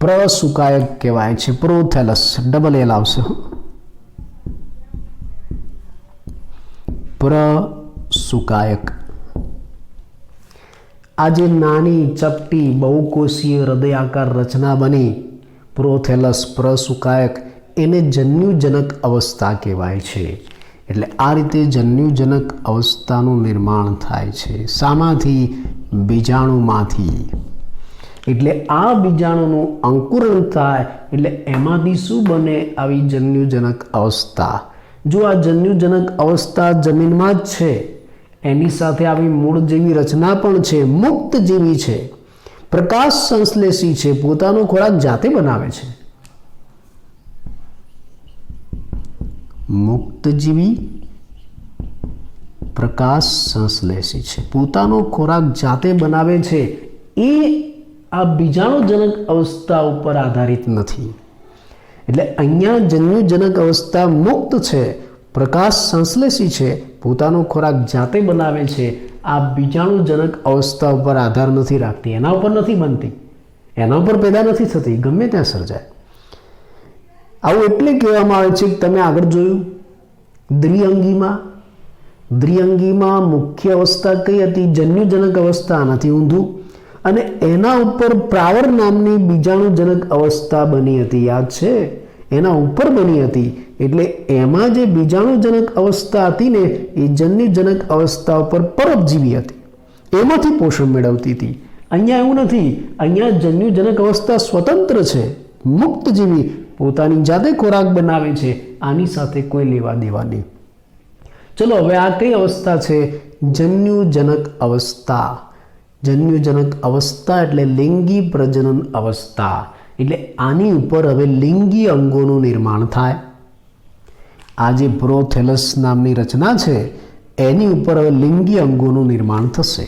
પ્રસુકાયક કહેવાય છે. પ્રોથેલસ ડબલ એલ આવશે. પ્રસુકાયક. આ જે નાની ચપટી બહુકોષીય હૃદયાકાર રચના બની પ્રોથેલસ પ્રસુકાયક, એને જન્યુજનક અવસ્થા કહેવાય છે. એટલે આ રીતે જન્યુજનક અવસ્થાનું નિર્માણ થાય છે. શામાંથી? બીજાણુમાંથી. એટલે આ બીજાણુનું અંકુરણ થાય એટલે એમાંથી શું બને? આવી જન્યુજનક અવસ્થા. જો આ જન્યુજનક અવસ્થા જમીનમાં જ છે, એની સાથે આવી મૂળ જેવી રચના પણ છે, મુક્ત જેવી છે, પ્રકાશ સંશ્લેષી છે, પોતાનો ખોરાક જાતે બનાવે છે. મુક્ત જીવી, પ્રકાશ સંશ્લેષી છે, પોતાનો ખોરાક જાતે બનાવે છે, એ આ બીજાણુજનક અવસ્થા ઉપર આધારિત નથી. એટલે અહીંયા જન્યુજનક અવસ્થા મુક્ત છે, પ્રકાશ સંશ્લેષી છે, પોતાનો ખોરાક જાતે બનાવે છે. આ બીજાણુજનક અવસ્થા ઉપર આધાર નથી રાખતી, એના ઉપર નથી બનતી, એના ઉપર પેદા નથી થતી, ગમે ત્યાં સર્જાય. આવું એટલે કહેવામાં આવે છે કે તમે આગળ જોયું દ્વિઅંગીમાં મુખ્ય અવસ્થા કઈ હતી? જન્યુજનક અવસ્થા. નથી ઊંધું. અને એના ઉપર પ્રાવર નામની બીજાણુજનક અવસ્થા બની હતી, યાદ છે? એના ઉપર બની હતી. એટલે એમાં જે બીજાણુજનક અવસ્થા હતી ને, એ જન્યુજનક અવસ્થા ઉપર પરોપજીવી હતી, એમાંથી પોષણ મેળવતી હતી. અહીંયા એવું નથી. અહીંયા જન્યુજનક અવસ્થા સ્વતંત્ર છે, મુક્ત જીવી, પોતાની જાતે ખોરાક બનાવે છે, આની સાથે કોઈ લેવા દેવા નહીં. ચલો હવે આ કઈ અવસ્થા છે? જન્યુજનક અવસ્થા. જન્યુજનક અવસ્થા એટલે લિંગી પ્રજનન અવસ્થા. એટલે આની ઉપર હવે લિંગી અંગોનું નિર્માણ થાય. આ જે પ્રોથેલસ નામની રચના છે, એની ઉપર હવે લિંગી અંગોનું નિર્માણ થશે.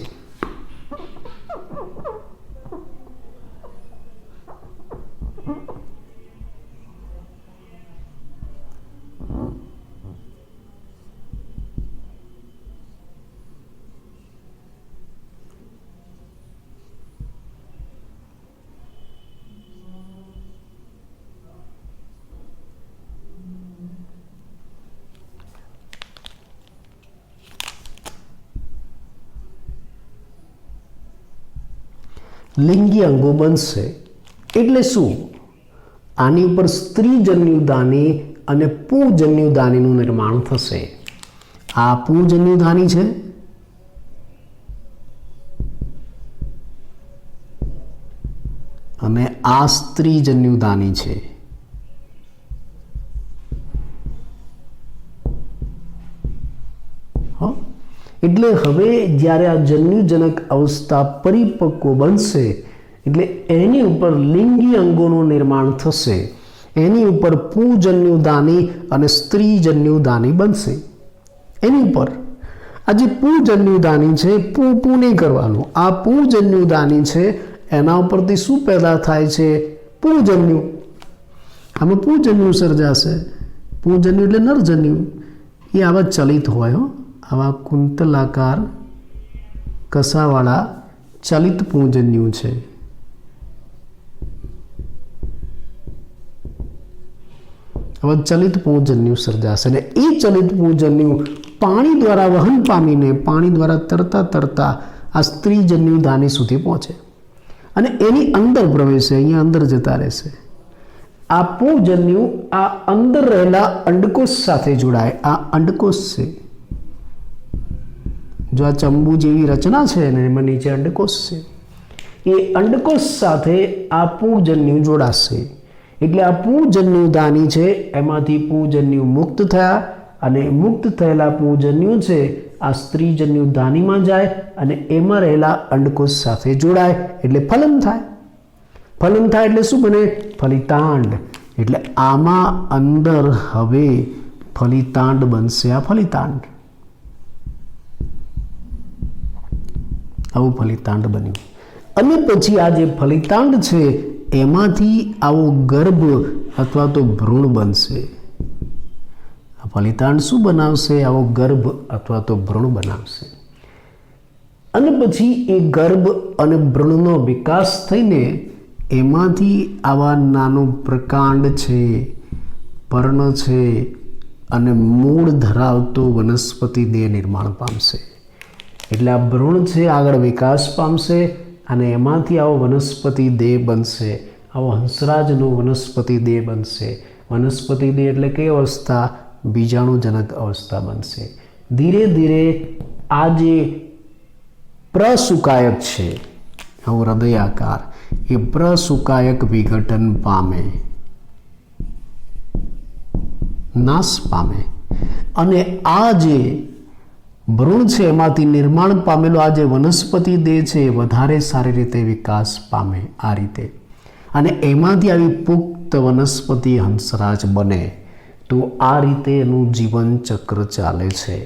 લિંગી અંગો બનશે એટલે શું? આની ઉપર સ્ત્રી જન્યુદાની અને પુંજન્યુદાનીનું નિર્માણ થશે. આ પુંજન્યુદાની છે, અને આ સ્ત્રી જન્યુદાની છે. એટલે હવે જ્યારે આ જન્યુજનક અવસ્થા પરિપક્વ બનશે એટલે એની ઉપર લિંગી અંગોનું નિર્માણ થશે. એની ઉપર પુંજન્યુદાની અને સ્ત્રીજન્યુદાની બનશે. એની ઉપર આ જે પુંજન્યુદાની છે, પૂ નહીં કરવાનું, આ પુંજન્યુદાની છે, એના ઉપરથી શું પેદા થાય છે? પુંજન્યુ. આમાં પુંજન્યુ સર્જાશે. પુંજન્યુ એટલે નરજન્યુ. એ આવા ચલિત હોય, આવા કુંતલાકાર કસાવાળા ચલિત પુંજન્યુ છે. હવે ચલિત પુંજન્યુ સર્જાશે અને એ ચલિત પુંજન્યુ પાણી દ્વારા વહન પામીને પાણી દ્વારા તરતા તરતા આ સ્ત્રીજન્યુદાની સુધી પહોંચે અને એની અંદર પ્રવેશે, અહીંયા અંદર જતા રહેશે. આ પુંજન્યુ આ અંદર રહેલા અંડકોષ સાથે જોડાય. આ અંડકોષ છે. જો આ ચંબુ જેવી રચના છે ને, એમાં નીચે અંડકોષ છે. એ અંડકોષ સાથે આ પુંજન્યુ જોડાશે. એટલે આ પુંજન્યુદાની છે, એમાંથી પુંજન્યુ મુક્ત થયા અને મુક્ત થયેલા પૂજન્યુ છે આ સ્ત્રીજન્યુ ધાનીમાં જાય અને એમાં રહેલા અંડકોષ સાથે જોડાય એટલે ફલન થાય. ફલન થાય એટલે શું બને? ફલિતાંડ. એટલે આમાં અંદર હવે ફલિતાંડ બનશે. આ ફલિતાંડ, આવું ફલિતાંડ બન્યું. અને પછી આ જે ફલિતાંડ છે એમાંથી આવો ગર્ભ અથવા તો ભ્રૂણ બનશે. આ ફલિતાંડ શું બનાવશે? આવો ગર્ભ અથવા તો ભ્રૂણ બનાવશે. અને પછી એ ગર્ભ અને ભ્રૂણનો વિકાસ થઈને એમાંથી આવા નાનું પ્રકાંડ છે, પર્ણ છે અને મૂળ ધરાવતો વનસ્પતિ દેહ નિર્માણ પામશે. એટલે આ ભ્રૂણ છે આગળ વિકાસ પામશે અને એમાંથી આવો વનસ્પતિ દેહ બનશે. આવો હંસરાજનો વનસ્પતિ દેહ બનશે. વનસ્પતિ દેહ એટલે કઈ અવસ્થા? બીજાણુજનક અવસ્થા બનશે. ધીરે ધીરે આ જે પ્રસુકાયક છે, આવો હૃદયાકાર, એ પ્રસુકાયક વિઘટન પામે, નાશ પામે. અને આ જે ભ્રૂણ છે એમાંથી નિર્માણ પામેલો આ જે વનસ્પતિ દેહ છે એ વધારે સારી રીતે વિકાસ પામે આ રીતે. અને એમાંથી આવી પુખ્ત વનસ્પતિ હંસરાજ બને. તો આ રીતે એનું જીવન ચક્ર ચાલે છે.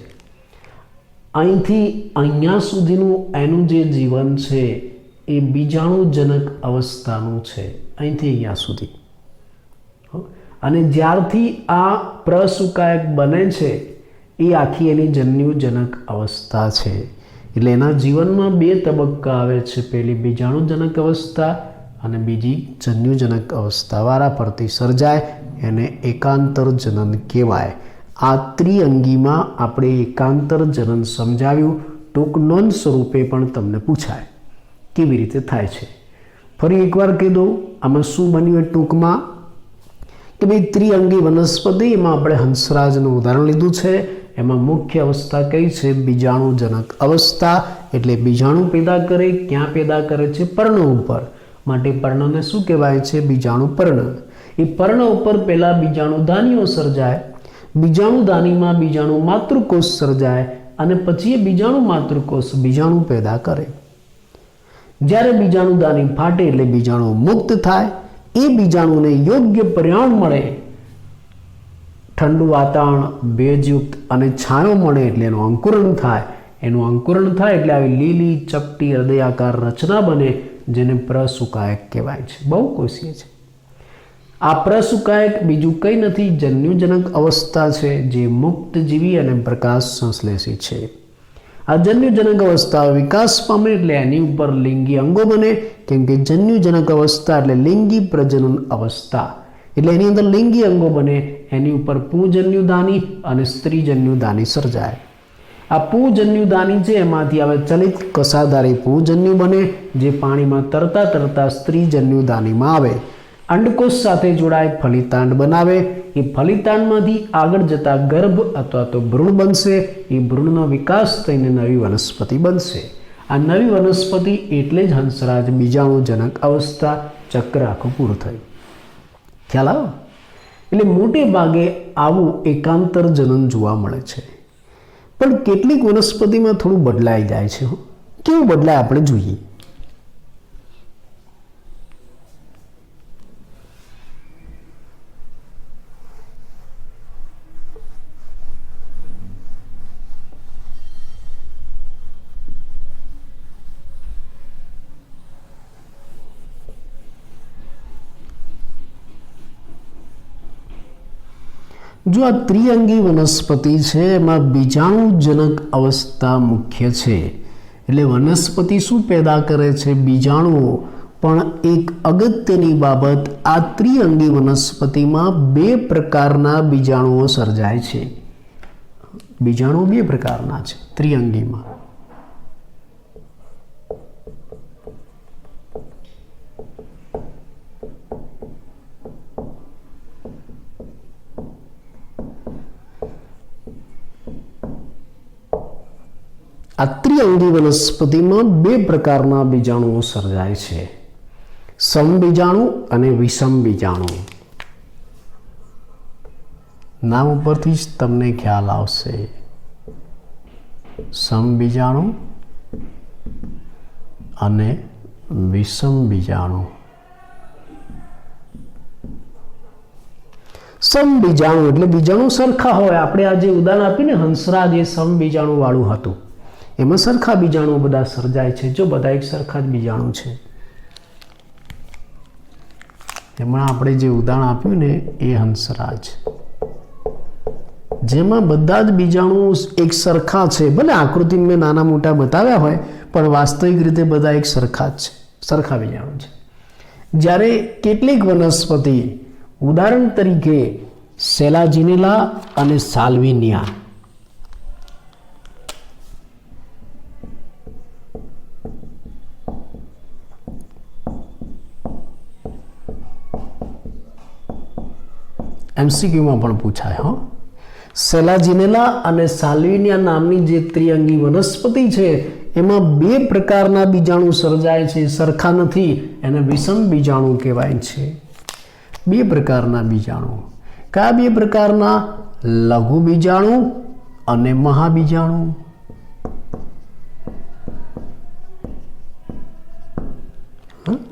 અહીંથી અહીંયા સુધીનું એનું જે જીવન છે એ બીજાણુજનક અવસ્થાનું છે, અહીંથી અહીંયા સુધી. અને જ્યારથી આ પ્રસુકાયક બને છે એ આખી એની જન્યુજનક અવસ્થા છે. એટલે એના જીવનમાં બે તબક્કા આવે છે. પહેલી બીજાણુજનક અવસ્થા અને બીજી જન્યુજનક અવસ્થા વારા ફરતી સર્જાય. એને એકાંતર જનન કહેવાય. આ ત્રિઅંગીમાં આપણે એકાંતર જનન સમજાવ્યું. ટૂંક નોંધ સ્વરૂપે પણ તમને પૂછાય કેવી રીતે થાય છે. ફરી એકવાર કહી દઉં આમાં શું બન્યું એ ટૂંકમાં, કે ભાઈ ત્રિઅંગી વનસ્પતિ, એમાં આપણે હંસરાજનું ઉદાહરણ લીધું છે. એમાં મુખ્ય અવસ્થા કઈ છે? બીજાણુજનક અવસ્થા. એટલે બીજાણુ પેદા કરે. ક્યાં પેદા કરે છે? પર્ણ ઉપર. માટે પર્ણને શું કહેવાય છે? બીજાણુ પર્ણ. એ પર્ણ ઉપર પહેલા બીજાણુધાનીઓ સર્જાય. બીજાણુધાનીમાં બીજાણુ માતૃકોષ સર્જાય અને પછી એ બીજાણુ માતૃકોષ બીજાણુ પેદા કરે. જ્યારે બીજાણુધાની ફાટે એટલે બીજાણુ મુક્ત થાય. એ બીજાણુને યોગ્ય પર્યાવરણ મળે, ઠંડુ વાતાવરણ, ભેજયુક્ત અને છાંયો મળે એટલે એનું અંકુરણ થાય. એનું અંકુરણ થાય એટલે આવી લીલી ચપટી હૃદયાકાર રચના બને, જેને પ્રસુકાયક કહેવાય છે. બહુકોષીય છે. આ પ્રસુકાયક બીજું કંઈ નથી, જન્યુજનક અવસ્થા છે જે મુક્તજીવી અને પ્રકાશ સંશ્લેષી છે. આ જન્યુજનક અવસ્થા વિકાસ પામે એટલે એની ઉપર લિંગી અંગો બને. કેમ કે જન્યુજનક અવસ્થા એટલે લિંગી પ્રજનન અવસ્થા. એટલે એની અંદર લિંગી અંગો બને. એની ઉપર પુંજન્યુદાની અને સ્ત્રીજન્યુદાની સર્જાય. આ પુંજન્યુદાની છે એમાંથી હવે ચલિત કસાધારી પુંજન્યુ બને, જે પાણીમાં તરતા તરતા સ્ત્રીજન્યુદાનીમાં આવે. અંડકોષ સાથે જોડાય, ફલિતાંડ બનાવે. એ ફલિતાંડમાંથી આગળ જતા ગર્ભ અથવા તો ભ્રૂણ બનશે. એ ભ્રૂણનો વિકાસ થઈને નવી વનસ્પતિ બનશે. આ નવી વનસ્પતિ એટલે જ હંસરાજ બીજાણુજનક અવસ્થા. ચક્ર આખું પૂરું થયું. ખ્યાલ આવ્યો? એટલે મોટે ભાગે આવું એકાંતર જનન જોવા મળે છે. પણ કેટલીક વનસ્પતિમાં થોડું બદલાઈ જાય છે. કેવું બદલાય આપણે જોઈએ. જો આ ત્રિઅંગી વનસ્પતિ છે એમાં બીજાણુજનક અવસ્થા મુખ્ય છે. એટલે વનસ્પતિ શું પેદા કરે છે? બીજાણુઓ. પણ એક અગત્યની બાબત, આ ત્રિઅંગી વનસ્પતિમાં બે પ્રકારના બીજાણુઓ સર્જાય છે. બીજાણુ બે પ્રકારના છે ત્રિઅંગીમાં. આ ત્રિઅંગી વનસ્પતિમાં બે પ્રકારના બીજાણુઓ સર્જાય છે, સમબીજાણુ અને વિષમ બીજાણુ. નામ ઉપરથી જ તમને ખ્યાલ આવશે. સમબીજાણુ અને વિષમ બીજાણુ. સમબીજાણુ એટલે બીજાણુ સરખા હોય. આપણે આ જે ઉદાહરણ આપ્યું ને હંસરાજ, એ સમબીજાણુ વાળું હતું. એમાં સરખા બીજાણુ બધા સર્જાય છે. જો બધા એક સરખા જ બીજાણુ છે. એમાં આપણે જે ઉદાહરણ આપ્યું ને એ હંસરાજ, જેમાં બધા જ બીજાણુ એક સરખા છે. ભલે આકૃતિ મેં નાના મોટા બતાવ્યા હોય, પણ વાસ્તવિક રીતે બધા એક સરખા જ છે, સરખા બીજાણુ છે. જ્યારે કેટલીક વનસ્પતિ, ઉદાહરણ તરીકે સેલાજિનેલા અને સાલ્વિનિયા, MCQમાં પણ પૂછાય. હો, સેલાજિનેલા અને સાલ્વિનિયા નામની જે ત્રિઅંગી વનસ્પતિ છે, એમાં બે પ્રકારના બીજાણુ સર્જાય છે, સરખા નથી. એને વિષમ બીજાણુ કહેવાય છે. બે પ્રકારના બીજાણુ. કયા બે પ્રકારના? લઘુ બીજાણુ અને મહાબીજાણુ.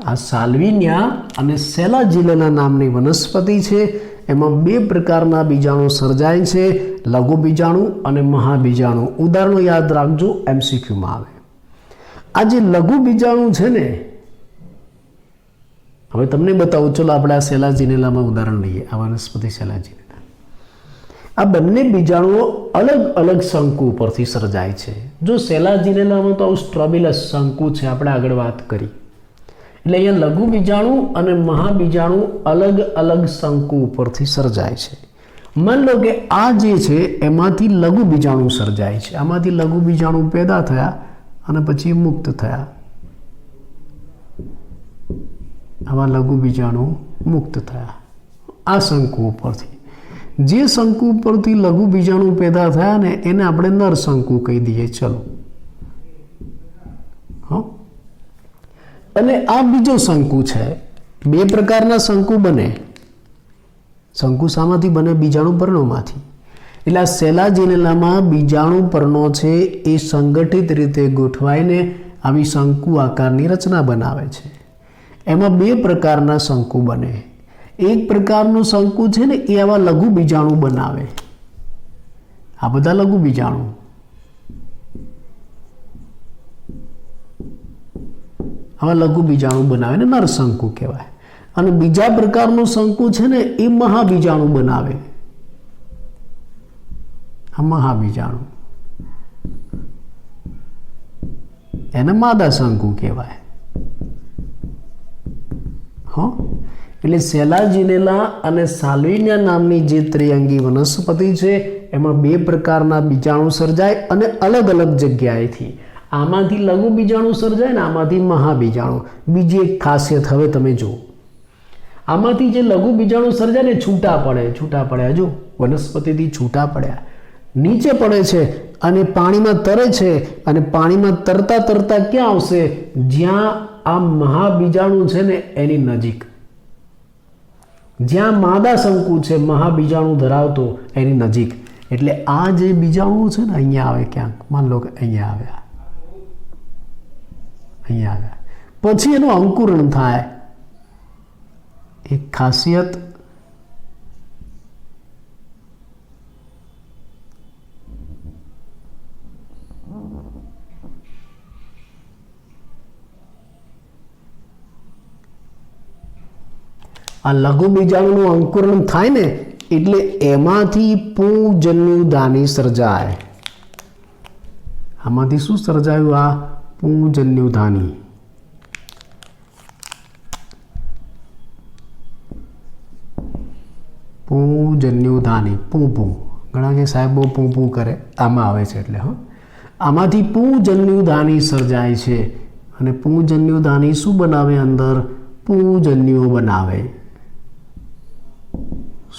આ સાલ્વિનિયા અને સેલાજિનેલા નામની વનસ્પતિ છે. એમાં બે પ્રકારના બીજાણુ સર્જાય છે, લઘુ બીજાણુ અને મહાબીજાણુ. ઉદાહરણો યાદ રાખજો, MCQમાં આવે. આ જે લઘુ બીજાણુ છે ને, હવે તમને બતાવું. ચલો આપણે આ સેલાજિનેલામાં ઉદાહરણ લઈએ, આ વનસ્પતિ સેલાજિનેલા. આ બંને બીજાણુઓ અલગ અલગ શંકુ ઉપરથી સર્જાય છે. જો સેલાજિનેલામાં તો આવું સ્ટ્રોબિલસ શંકુ છે, આપણે આગળ વાત કરી. એટલે અહીંયા લઘુ બીજાણુ અને મહાબીજાણુ અલગ અલગ શંકુ ઉપરથી સર્જાય છે. માન લો કે આ જે છે એમાંથી લઘુ બીજાણુ સર્જાય છે. આમાંથી લઘુ બીજાણુ પેદા થયા અને પછી મુક્ત થયા. આવા લઘુ બીજાણુ મુક્ત થયા આ શંકુ ઉપરથી. જે શંકુ ઉપરથી લઘુ બીજાણુ પેદા થયા ને એને આપણે નર શંકુ કહી દઈએ. ચલો, હા. અને આ બીજો શંકુ છે. બે પ્રકારના શંકુ બને. શંકુ શામાંથી બને? બીજાણુ પર્ણોમાંથી. એટલે આ સેલાજિનેલામાં બીજાણુ પર્ણો છે એ સંગઠિત રીતે ગોઠવાઈને આવી શંકુ આકારની રચના બનાવે છે. એમાં બે પ્રકારના શંકુ બને. એક પ્રકારનું શંકુ છે ને એ આવા લઘુ બીજાણુ બનાવે. આ બધા લઘુ બીજાણુ. આવા લઘુ બીજાણુ બનાવે ને નર શંકુ કહેવાય. અને બીજા પ્રકારનું શંકુ છે ને એ મહાબીજાણુ બનાવે. આ મહાબીજાણુ, એને માદા શંકુ કહેવાય. હા, એટલે સેલાજિનેલા અને સાલ્વિનિયા નામની જે ત્રિઅંગી વનસ્પતિ છે એમાં બે પ્રકારના બીજાણુ સર્જાય અને અલગ અલગ જગ્યાએથી. આમાંથી લઘુ બીજાણુ સર્જાય ને આમાંથી મહાબીજાણુ. બીજી એક ખાસિયત હવે તમે જુઓ. આમાંથી જે લઘુ બીજાણુ સર્જાય ને છૂટા પડ્યા. જો વનસ્પતિથી છૂટા પડ્યા, નીચે પડે છે અને પાણીમાં તરે છે. અને પાણીમાં તરતા તરતા ક્યાં આવશે? જ્યાં આ મહાબીજાણુ છે ને એની નજીક. જ્યાં માદા શંકુ છે મહાબીજાણુ ધરાવતો એની નજીક. એટલે આ જે બીજાણુ છે ને અહીંયા આવે ક્યાંક. માન લો કે અહીંયા આવ્યા, પછી એનું અંકુરણ થાય. એક ખાસિયત આ લઘુ બીજાણુનું અંકુરણ થાય ને એટલે એમાંથી પુંજન્યુદાની સર્જાય. આમાંથી શું સર્જાયું? આ પુંજન્યુદાની. પુંજન્યુદાની. પૂ ઘણા કે સાહેબો પૂ કરે, આમાં આવે છે એટલે. હા, આમાંથી પુંજન્યુદાની સર્જાય છે. અને પુંજન્યુદાની શું બનાવે? અંદર પુંજન્યુઓ બનાવે.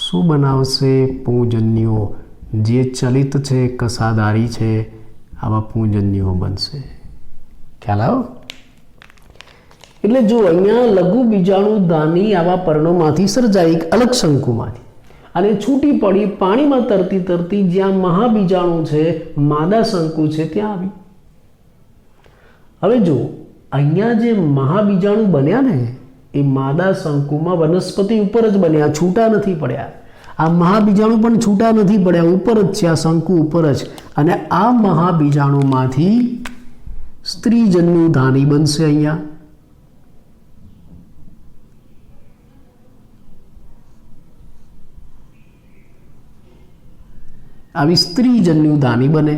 શું બનાવશે? પુંજન્યુઓ. જે ચલિત છે, કસાદારી છે, આવા પુંજન્યુઓ બનશે. ખ્યાલ આવ્યો? એટલે જો અહીંયા લઘુ બીજાણુ દાની આવા પર્ણોમાંથી સર્જાય એક અલગ શંકુમાંથી. અને છૂટી પડી પાણીમાં તરતી તરતી જ્યાં મહાબીજાણુ છે, માદા શંકુ છે, ત્યાં આવી. હવે જો અહીંયા જે મહાબીજાણુ બન્યા ને એ માદા શંકુમાં વનસ્પતિ ઉપર જ બન્યા, છૂટા નથી પડ્યા. આ મહાબીજાણુ પણ છૂટા નથી પડ્યા, ઉપર જ છે, આ શંકુ ઉપર જ. અને આ મહાબીજાણુમાંથી સ્ત્રીજન્યુ ધાની બનશે. અહીંયા આવી સ્ત્રીજન્યુ ધાની બને.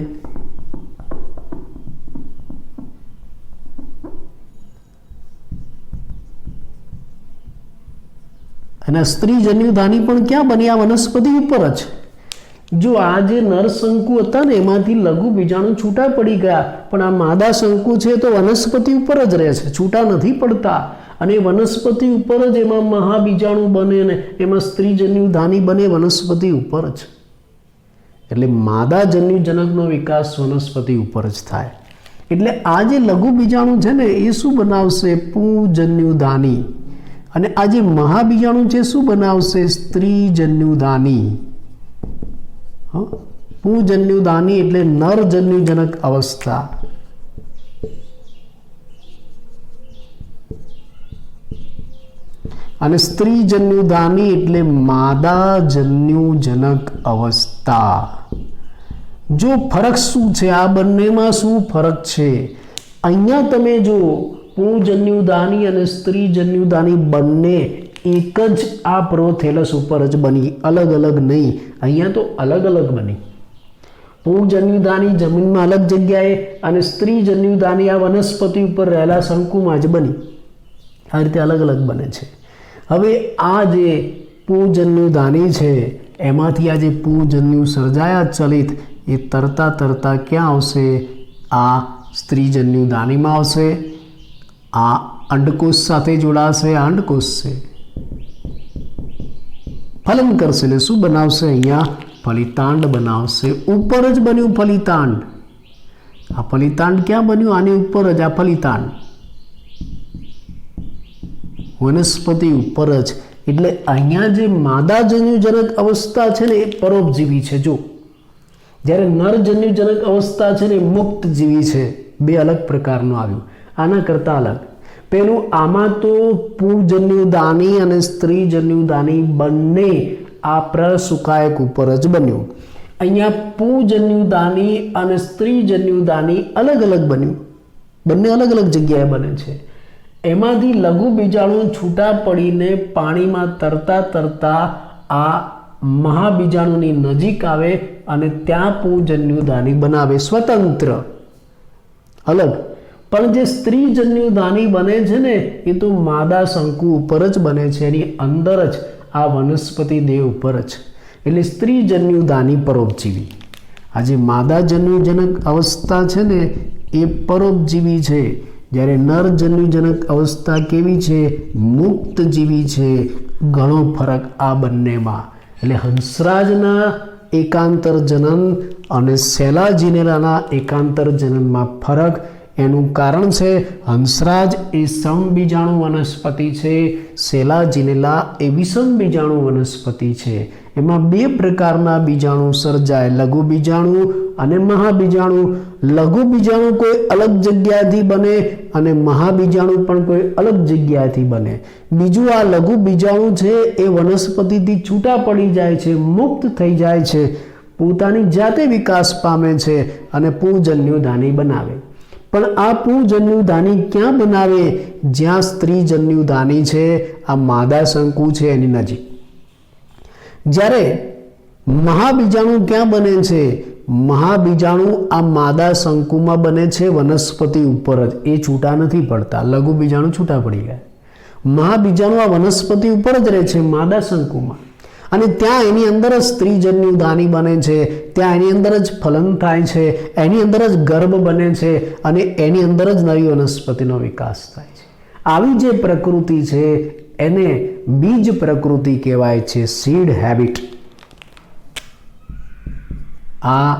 અને સ્ત્રીજન્યુ ધાની પણ ક્યાં બની? આ વનસ્પતિ ઉપર જ. જો આ જે નરશંકુ હતા ને એમાંથી લઘુ બીજાણુ છૂટા પડી ગયા, પણ આ માદા શંકુ છે તો વનસ્પતિ ઉપર જ રહે છે, છૂટા નથી પડતા. અને વનસ્પતિ ઉપર જ એમાં મહાબીજાણુ બને ને એમાં સ્ત્રીજન્યુ ધાની બને, વનસ્પતિ ઉપર જ. એટલે માદા જન્યુજનકનો વિકાસ વનસ્પતિ ઉપર જ થાય. એટલે આ જે લઘુ બીજાણુ છે ને એ શું બનાવશે? પુંજન્યુ ધાની. અને આ જે મહાબીજાણુ છે શું બનાવશે? સ્ત્રીજન્યુ ધાની. પુંજન્યુ ધાની એટલે નરજન્યુજનક અવસ્થા. અને સ્ત્રીજન્યુ ધાની એટલે માદા જન્યુજનક અવસ્થા. જો ફરક શું છે? આ બંનેમાં શું ફરક છે? અહીંયા તમે જો પુંજન્યુ ધાની અને સ્ત્રીજન્યુ ધાની બંને એક જ આ પ્રોથેલસ ઉપર જ બની, અલગ અલગ નહીં. અહીંયા તો અલગ અલગ બની. પુંજન્યુ ધાની જમીનમાં અલગ જગ્યાએ અને સ્ત્રીજન્યુ ધાની આ વનસ્પતિ ઉપર રહેલા શંકુમાં જ બની. આ રીતે અલગ અલગ બને છે. હવે આ જે પુંજન્યુ ધાની છે એમાંથી આ જે પુંજન્યુ સર્જાયા ચલિત એ તરતા તરતા ક્યાં આવશે? આ સ્ત્રીજન્યુ ધાનીમાં આવશે. આ અંડકોષ સાથે જોડાશે. આ અંડકોષ છે, ફલન કરશે એટલે શું બનાવશે? અહીંયા ફલિતાંડ બનાવશે. ઉપર જ બન્યું ફલિતાંડ. આ ફલિતાંડ ક્યાં બન્યું? આની ઉપર જ. આ ફલિતાંડ વનસ્પતિ ઉપર જ. એટલે અહીંયા જે માદા જન્યુજનક અવસ્થા છે ને એ પરોપજીવી છે. જો જ્યારે નરજન્યુજનક અવસ્થા છે ને એ મુક્તજીવી છે. બે અલગ પ્રકારનું આવ્યું, આના કરતાં અલગ. પેલું આમાં તો પુંજન્યુ ધાની અને સ્ત્રીજન્યુ ધાની બંને આ પ્રસુકાયક ઉપર જ બન્યું. અહીંયા પુંજન્યુ ધાની અને સ્ત્રીજન્યુ ધાની અલગ અલગ બન્યું, બંને અલગ અલગ જગ્યાએ બને છે. એમાંથી લઘુ બીજાણુ છૂટા પડીને પાણીમાં તરતા તરતા આ મહાબીજાણુની નજીક આવે અને ત્યાં પુંજન્યુ ધાની બનાવે, સ્વતંત્ર, અલગ. પણ જે સ્ત્રીજન્યુ ધાની બને છે ને એ તો માદા શંકુ ઉપર જ બને છે, એની અંદર જ, આ વનસ્પતિ દેહ ઉપર જ. એટલે સ્ત્રીજન્યુ ધાની પરોપજીવી. આ જે માદા જન્યુજનક અવસ્થા છે ને એ પરોપજીવી છે, જ્યારે નરજન્યુજનક અવસ્થા કેવી છે? મુક્તજીવી છે. ઘણો ફરક આ બંનેમાં. એટલે હંસરાજના એકાંતર જનન અને સેલાજીનેલાના એકાંતર જનનમાં ફરક. એનું કારણ છે હંસરાજ એ સમબીજાણુ વનસ્પતિ છે, સેલાજીનેલા એ વિષમ બીજાણુ વનસ્પતિ છે. એમાં બે પ્રકારના બીજાણુ સર્જાય, લઘુ બીજાણુ અને મહાબીજાણુ. લઘુ બીજાણુ કોઈ અલગ જગ્યાથી બને અને મહાબીજાણુ પણ કોઈ અલગ જગ્યાથી બને. બીજું આ લઘુ બીજાણુ છે એ વનસ્પતિથી છૂટા પડી જાય છે, મુક્ત થઈ જાય છે, પોતાની જાતે વિકાસ પામે છે અને પુંજન્યુ ધાની બનાવે. પણ આ પુંજન્યુ ધાની ક્યાં બનાવે? જ્યાં સ્ત્રીજન્યુ ધાની છે, આ માદા શંકુ છે એની નજીક. જ્યારે મહાબીજાણુ ક્યાં બને છે? મહાબીજાણુ આ માદા શંકુમાં બને છે, વનસ્પતિ ઉપર જ. એ છૂટા નથી પડતા, લઘુ બીજાણુ છૂટા પડી ગયા. મહાબીજાણુ આ વનસ્પતિ ઉપર જ રહે છે, માદા શંકુમાં. અને ત્યાં એની અંદર જ સ્ત્રીજન્યુ ધાની બને છે, ત્યાં એની અંદર જ ફલન થાય છે, એની અંદર જ ગર્ભ બને છે અને એની અંદર જ નવી વનસ્પતિનો વિકાસ થાય છે. આવી જે પ્રકૃતિ છે એને બીજ પ્રકૃતિ કહેવાય છે, સીડ હેબિટ. આ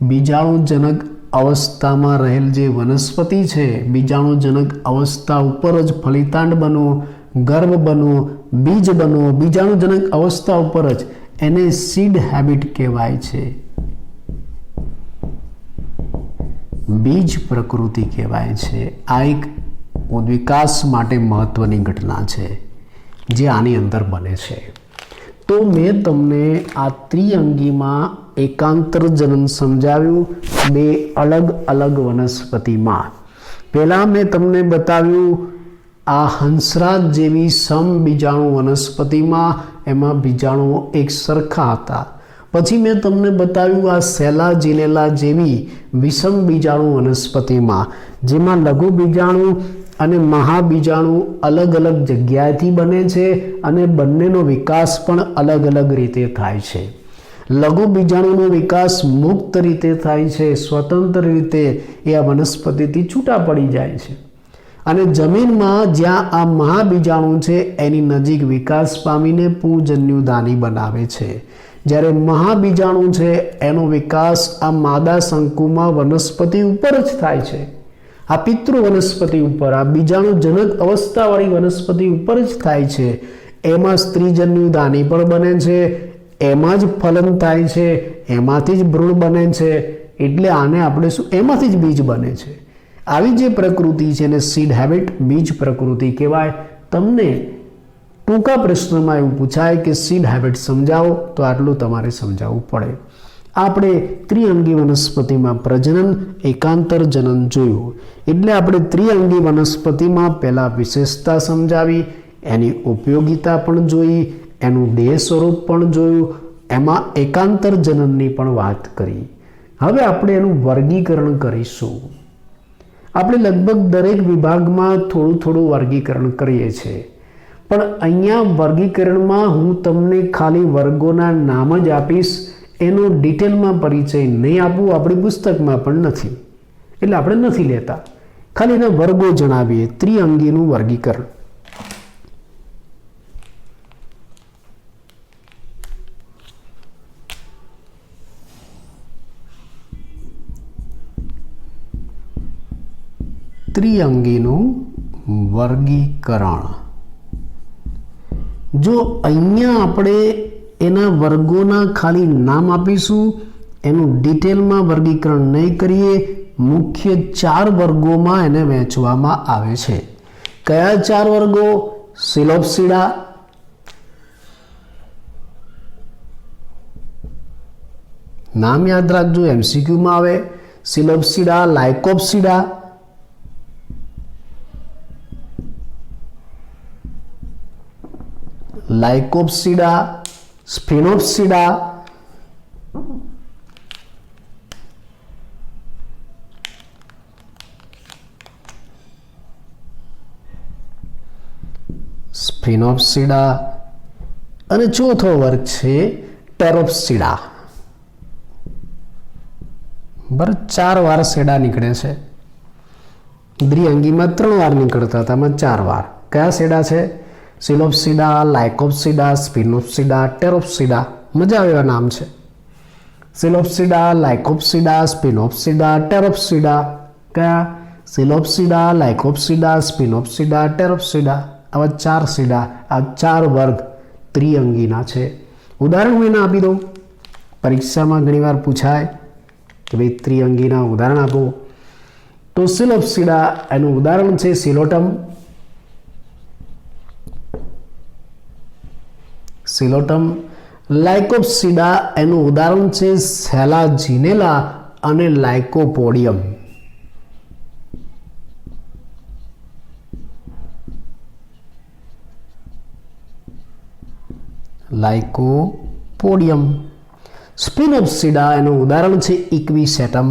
બીજાણુજનક અવસ્થામાં રહેલ જે વનસ્પતિ છે, બીજાણુજનક અવસ્થા ઉપર જ ફલિતાંડ બનવું, ગર્ભ બનવો, બીજ બનવો, બીજાણુજનક અવસ્થા ઉપર જ, એને સીડ હેબિટ કહેવાય છે, બીજ પ્રકૃતિ કહેવાય છે. આ એક વિકાસ માટે મહત્વની ઘટના છે જે આની અંદર બને છે. તો મેં તમને આ ત્રિઅંગીમાં એકાંતર જનન સમજાવ્યું બે અલગ અલગ વનસ્પતિમાં. પહેલાં મેં તમને બતાવ્યું આ હંસરાજ જેવી સમબીજાણુ વનસ્પતિમાં એમાં બીજાણુઓ એક સરખા હતા. પછી મેં તમને બતાવ્યું આ સેલા જીનેલા જેવી વિષમ બીજાણુ વનસ્પતિમાં જેમાં લઘુ બીજાણુ અને મહાબીજાણુ અલગ અલગ જગ્યાએથી બને છે અને બંનેનો વિકાસ પણ અલગ અલગ રીતે થાય છે. લઘુ બીજાણુનો વિકાસ મુક્ત રીતે થાય છે, સ્વતંત્ર રીતે એ આ વનસ્પતિથી છૂટા પડી જાય છે. અને જમીનમાં જ્યાં આ મહાબીજાણુ છે એની નજીક વિકાસ પામીને પૂજન્યુદાની બનાવે છે. જ્યારે મહાબીજાણુ છે એનો વિકાસ આ માદા શંકુમાં વનસ્પતિ ઉપર જ થાય છે, આ પિતૃ વનસ્પતિ ઉપર, આ બીજાણુજનક અવસ્થાવાળી વનસ્પતિ ઉપર જ થાય છે. એમાં સ્ત્રીજન્યુદાની પણ બને છે, એમાં જ ફલન થાય છે, એમાંથી જ ભ્રૂણ બને છે. એટલે આને આપણે શું, એમાંથી જ બીજ બને છે. આવી જે પ્રકૃતિ છે એને સીડ હેબિટ, બીજ પ્રકૃતિ કહેવાય. તમને ટૂંકા પ્રશ્નમાં એવું પૂછાય કે સીડ હેબિટ સમજાવો, તો આટલું તમારે સમજાવવું પડે. આપણે ત્રિઅંગી વનસ્પતિમાં પ્રજનન એકાંતર જનન જોયું. એટલે આપણે ત્રિઅંગી વનસ્પતિમાં પહેલાં વિશેષતા સમજાવી, એની ઉપયોગિતા પણ જોઈ, એનું દેહ સ્વરૂપ પણ જોયું, એમાં એકાંતર જનનની પણ વાત કરી. હવે આપણે એનું વર્ગીકરણ કરીશું. આપણે લગભગ દરેક વિભાગમાં થોડું થોડું વર્ગીકરણ કરીએ છીએ, પણ અહીંયા વર્ગીકરણમાં હું તમને ખાલી વર્ગોના નામ જ આપીશ, એનો ડિટેલમાં પરિચય નહીં આપું, આપણી પુસ્તકમાં પણ નથી, એટલે આપણે નથી લેતા. ખાલી એના વર્ગો જણાવીએ. ત્રિઅંગીનું વર્ગીકરણ. ત્રિઅંગીનું વર્ગીકરણ. જો અહીંયા આપણે એના વર્ગોના ખાલી નામ આપીશું, એનું ડિટેલમાં વર્ગીકરણ નહીં કરીએ. મુખ્ય 4 વર્ગોમાં એને વહેંચવામાં આવે છે. કયા 4 વર્ગો? સિલોપ્સિડા, નામ યાદ રાખજો, MCQમાં આવે. સિલોપ્સિડા, લાઇકોપ્સિડા, લાઇકોપ્સિડા, સ્ફિનોપ્સિડા, સ્ફિનોપ્સિડા અને ચોથો વર્ગ છે ટેરોપ્સિડા. બરાબર, 4 વાર સેડા નીકળે છે. દ્વિઅંગીમાં 3 વાર નીકળતા હતા, આમાં 4 વાર. કયા સેડા છે? સિલોપ્સિડા, લાઇકોપ્સિડા, સ્પિનોપ્સિડા, ટેરોપ્સિડા. મજા આવે એવા નામ છે. સિલોપ્સિડા, લાઇકોપ્સિડા, સ્પિનોપ્સિડા, ટેરોપ્સિડા. કયા? સિલોપ્સિડા, લાઇકોપ્સિડા, સ્પિનોપ્સિડા, ટેરોપ્સિડા. આવા 4 સીડા, આ 4 વર્ગ ત્રિઅંગીના છે. ઉદાહરણ હું એને આપી દઉં. પરીક્ષામાં ઘણીવાર પૂછાય કે ભાઈ ત્રિઅંગીના ઉદાહરણ આપો. તો સિલોપ્સિડા એનું ઉદાહરણ છે સિલોટમ, સિલોટમ. લાઇકોપ્સિડા એનું ઉદાહરણ છે સેલા જીનેલા અને લાઇકોપોડિયમ. લાઇકોપોડિયમ. સ્પિનોપ્સિડા એનું ઉદાહરણ છે ઇક્વિસેટમ.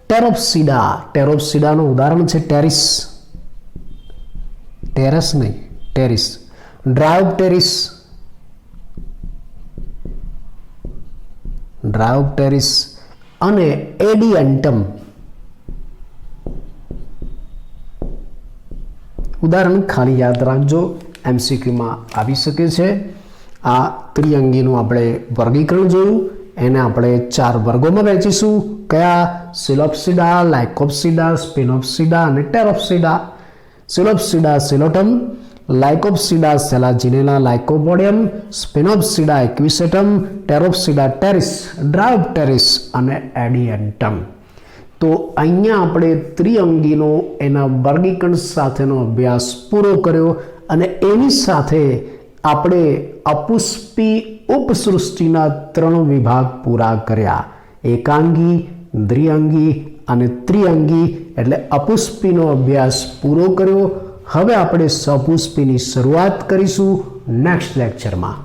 ટેરોપ્સિડા, ટેરોપ્સિડાનું ઉદાહરણ છે ટેરિસ, ટેરેસ નહીં, ટેરિસ. ડ્રાયોપ્ટેરિસ, ડ્રાયોપ્ટેરિસ અને એડિયન્ટમ. ઉદાહરણ ખાલી યાદ રાખજો, MCQમાં આવી શકે છે. આ ત્રિઅંગીનું આપણે વર્ગીકરણ જોયું. એને આપણે 4 વર્ગોમાં વહેંચીશું. કયા? સિલોપ્સિડા, લાઇકોપ્સિડા, સ્પિનોપ્સિડા અને ટેરોપ્સિડા. સિલોપ્સિડા સિલોટમ, લાઇકોપ્સિડા સેલાજિનેલા લાઇકોપોડિયમ, સ્પિનોપ્સિડા એક્વિસેટમ, ટેરોપ્સિડા ટેરિસ, ડ્રાયોપ્ટેરિસ અને એડિયન્ટમ. તો અહીંયા આપણે ત્રિઅંગીનો એના વર્ગીકરણ સાથેનો અભ્યાસ પૂરો કર્યો અને એની સાથે આપણે અપુષ્પી ઉપસૃષ્ટિના 3 વિભાગ પૂરા કર્યા. એકાંગી, દ્વિઅંગી અને ત્રિઅંગી એટલે અપુષ્પીનો અભ્યાસ પૂરો કર્યો. હવે આપણે સપુષ્પીની શરૂઆત કરીશું નેક્સ્ટ લેક્ચરમાં.